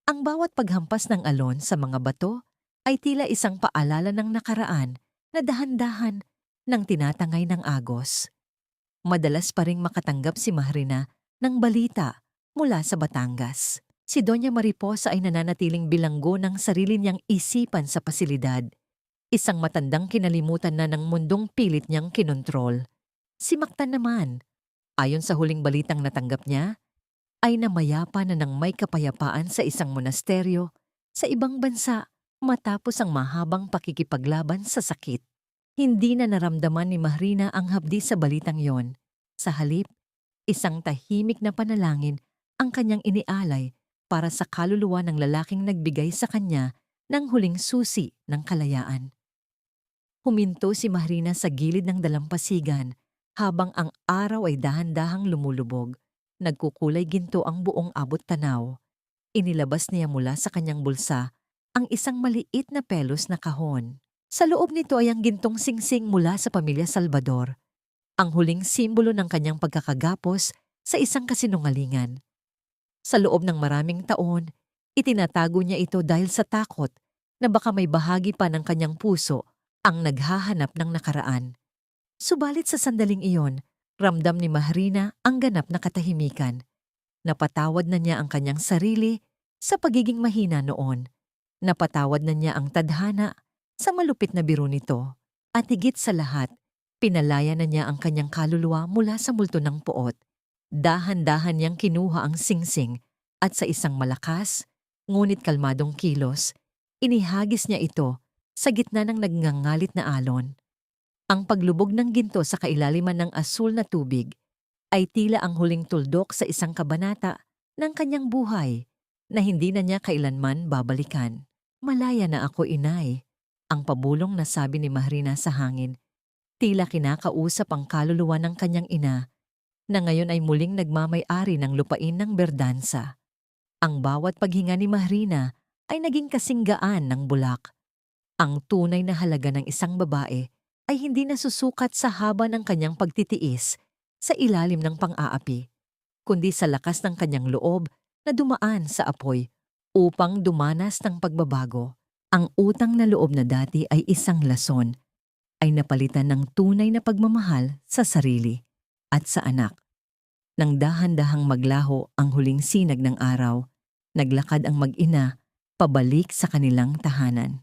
Ang bawat paghampas ng alon sa mga bato ay tila isang paalala ng nakaraan na dahan-dahan ng tinatangay ng agos. Madalas pa ring makatanggap si Mahrina ng balita mula sa Batangas. Si Doña Mariposa ay nananatiling bilanggo ng sarili niyang isipan sa pasilidad. Isang matandang kinalimutan na ng mundong pilit niyang kinontrol. Si Mactan naman, ayon sa huling balitang natanggap niya, ay namayapa na ng may kapayapaan sa isang monasteryo sa ibang bansa matapos ang mahabang pakikipaglaban sa sakit. Hindi na naramdaman ni Mahrina ang hapdi sa balitang yon. Sa halip, isang tahimik na panalangin ang kanyang inialay para sa kaluluwa ng lalaking nagbigay sa kanya ng huling susi ng kalayaan. Huminto si Mahrina sa gilid ng dalampasigan habang ang araw ay dahan-dahang lumulubog. Nagkukulay ginto ang buong abot tanaw. Inilabas niya mula sa kanyang bulsa ang isang maliit na pelos na kahon. Sa loob nito ay ang gintong singsing mula sa pamilya Salvador, ang huling simbolo ng kanyang pagkakagapos sa isang kasinungalingan. Sa loob ng maraming taon, itinatago niya ito dahil sa takot na baka may bahagi pa ng kanyang puso ang naghahanap ng nakaraan. Subalit sa sandaling iyon, ramdam ni Mahrina ang ganap na katahimikan. Napatawad na niya ang kanyang sarili sa pagiging mahina noon. Napatawad na niya ang tadhana sa malupit na biro nito. At higit sa lahat, pinalaya na niya ang kanyang kaluluwa mula sa multo ng puot. Dahan-dahan niyang kinuha ang singsing at sa isang malakas, ngunit kalmadong kilos, inihagis niya ito sa gitna ng nagngangalit na alon. Ang paglubog ng ginto sa kailaliman ng asul na tubig ay tila ang huling tuldok sa isang kabanata ng kanyang buhay na hindi na niya kailanman babalikan. Malaya na ako, inay, ang pabulong na sabi ni Mahrina sa hangin. Tila kinakausap ang kaluluwa ng kanyang ina na ngayon ay muling nagmamay-ari ng lupain ng Berdansa. Ang bawat paghinga ni Mahrina ay naging kasinggaan ng bulak. Ang tunay na halaga ng isang babae ay hindi nasusukat sa haba ng kanyang pagtitiis sa ilalim ng pang-aapi, kundi sa lakas ng kanyang loob na dumaan sa apoy upang dumanas ng pagbabago. Ang utang na loob na dati ay isang lason, ay napalitan ng tunay na pagmamahal sa sarili at sa anak. Nang dahan-dahang maglaho ang huling sinag ng araw, naglakad ang mag-ina pabalik sa kanilang tahanan.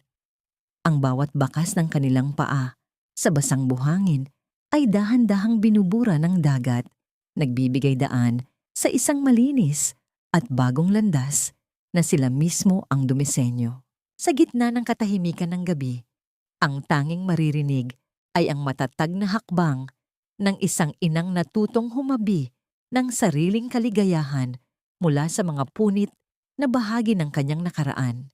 Ang bawat bakas ng kanilang paa sa basang buhangin ay dahan-dahang binubura ng dagat, nagbibigay daan sa isang malinis at bagong landas na sila mismo ang dumisenyo. Sa gitna ng katahimikan ng gabi, ang tanging maririnig ay ang matatag na hakbang ng isang inang natutong humabi ng sariling kaligayahan mula sa mga punit na bahagi ng kanyang nakaraan.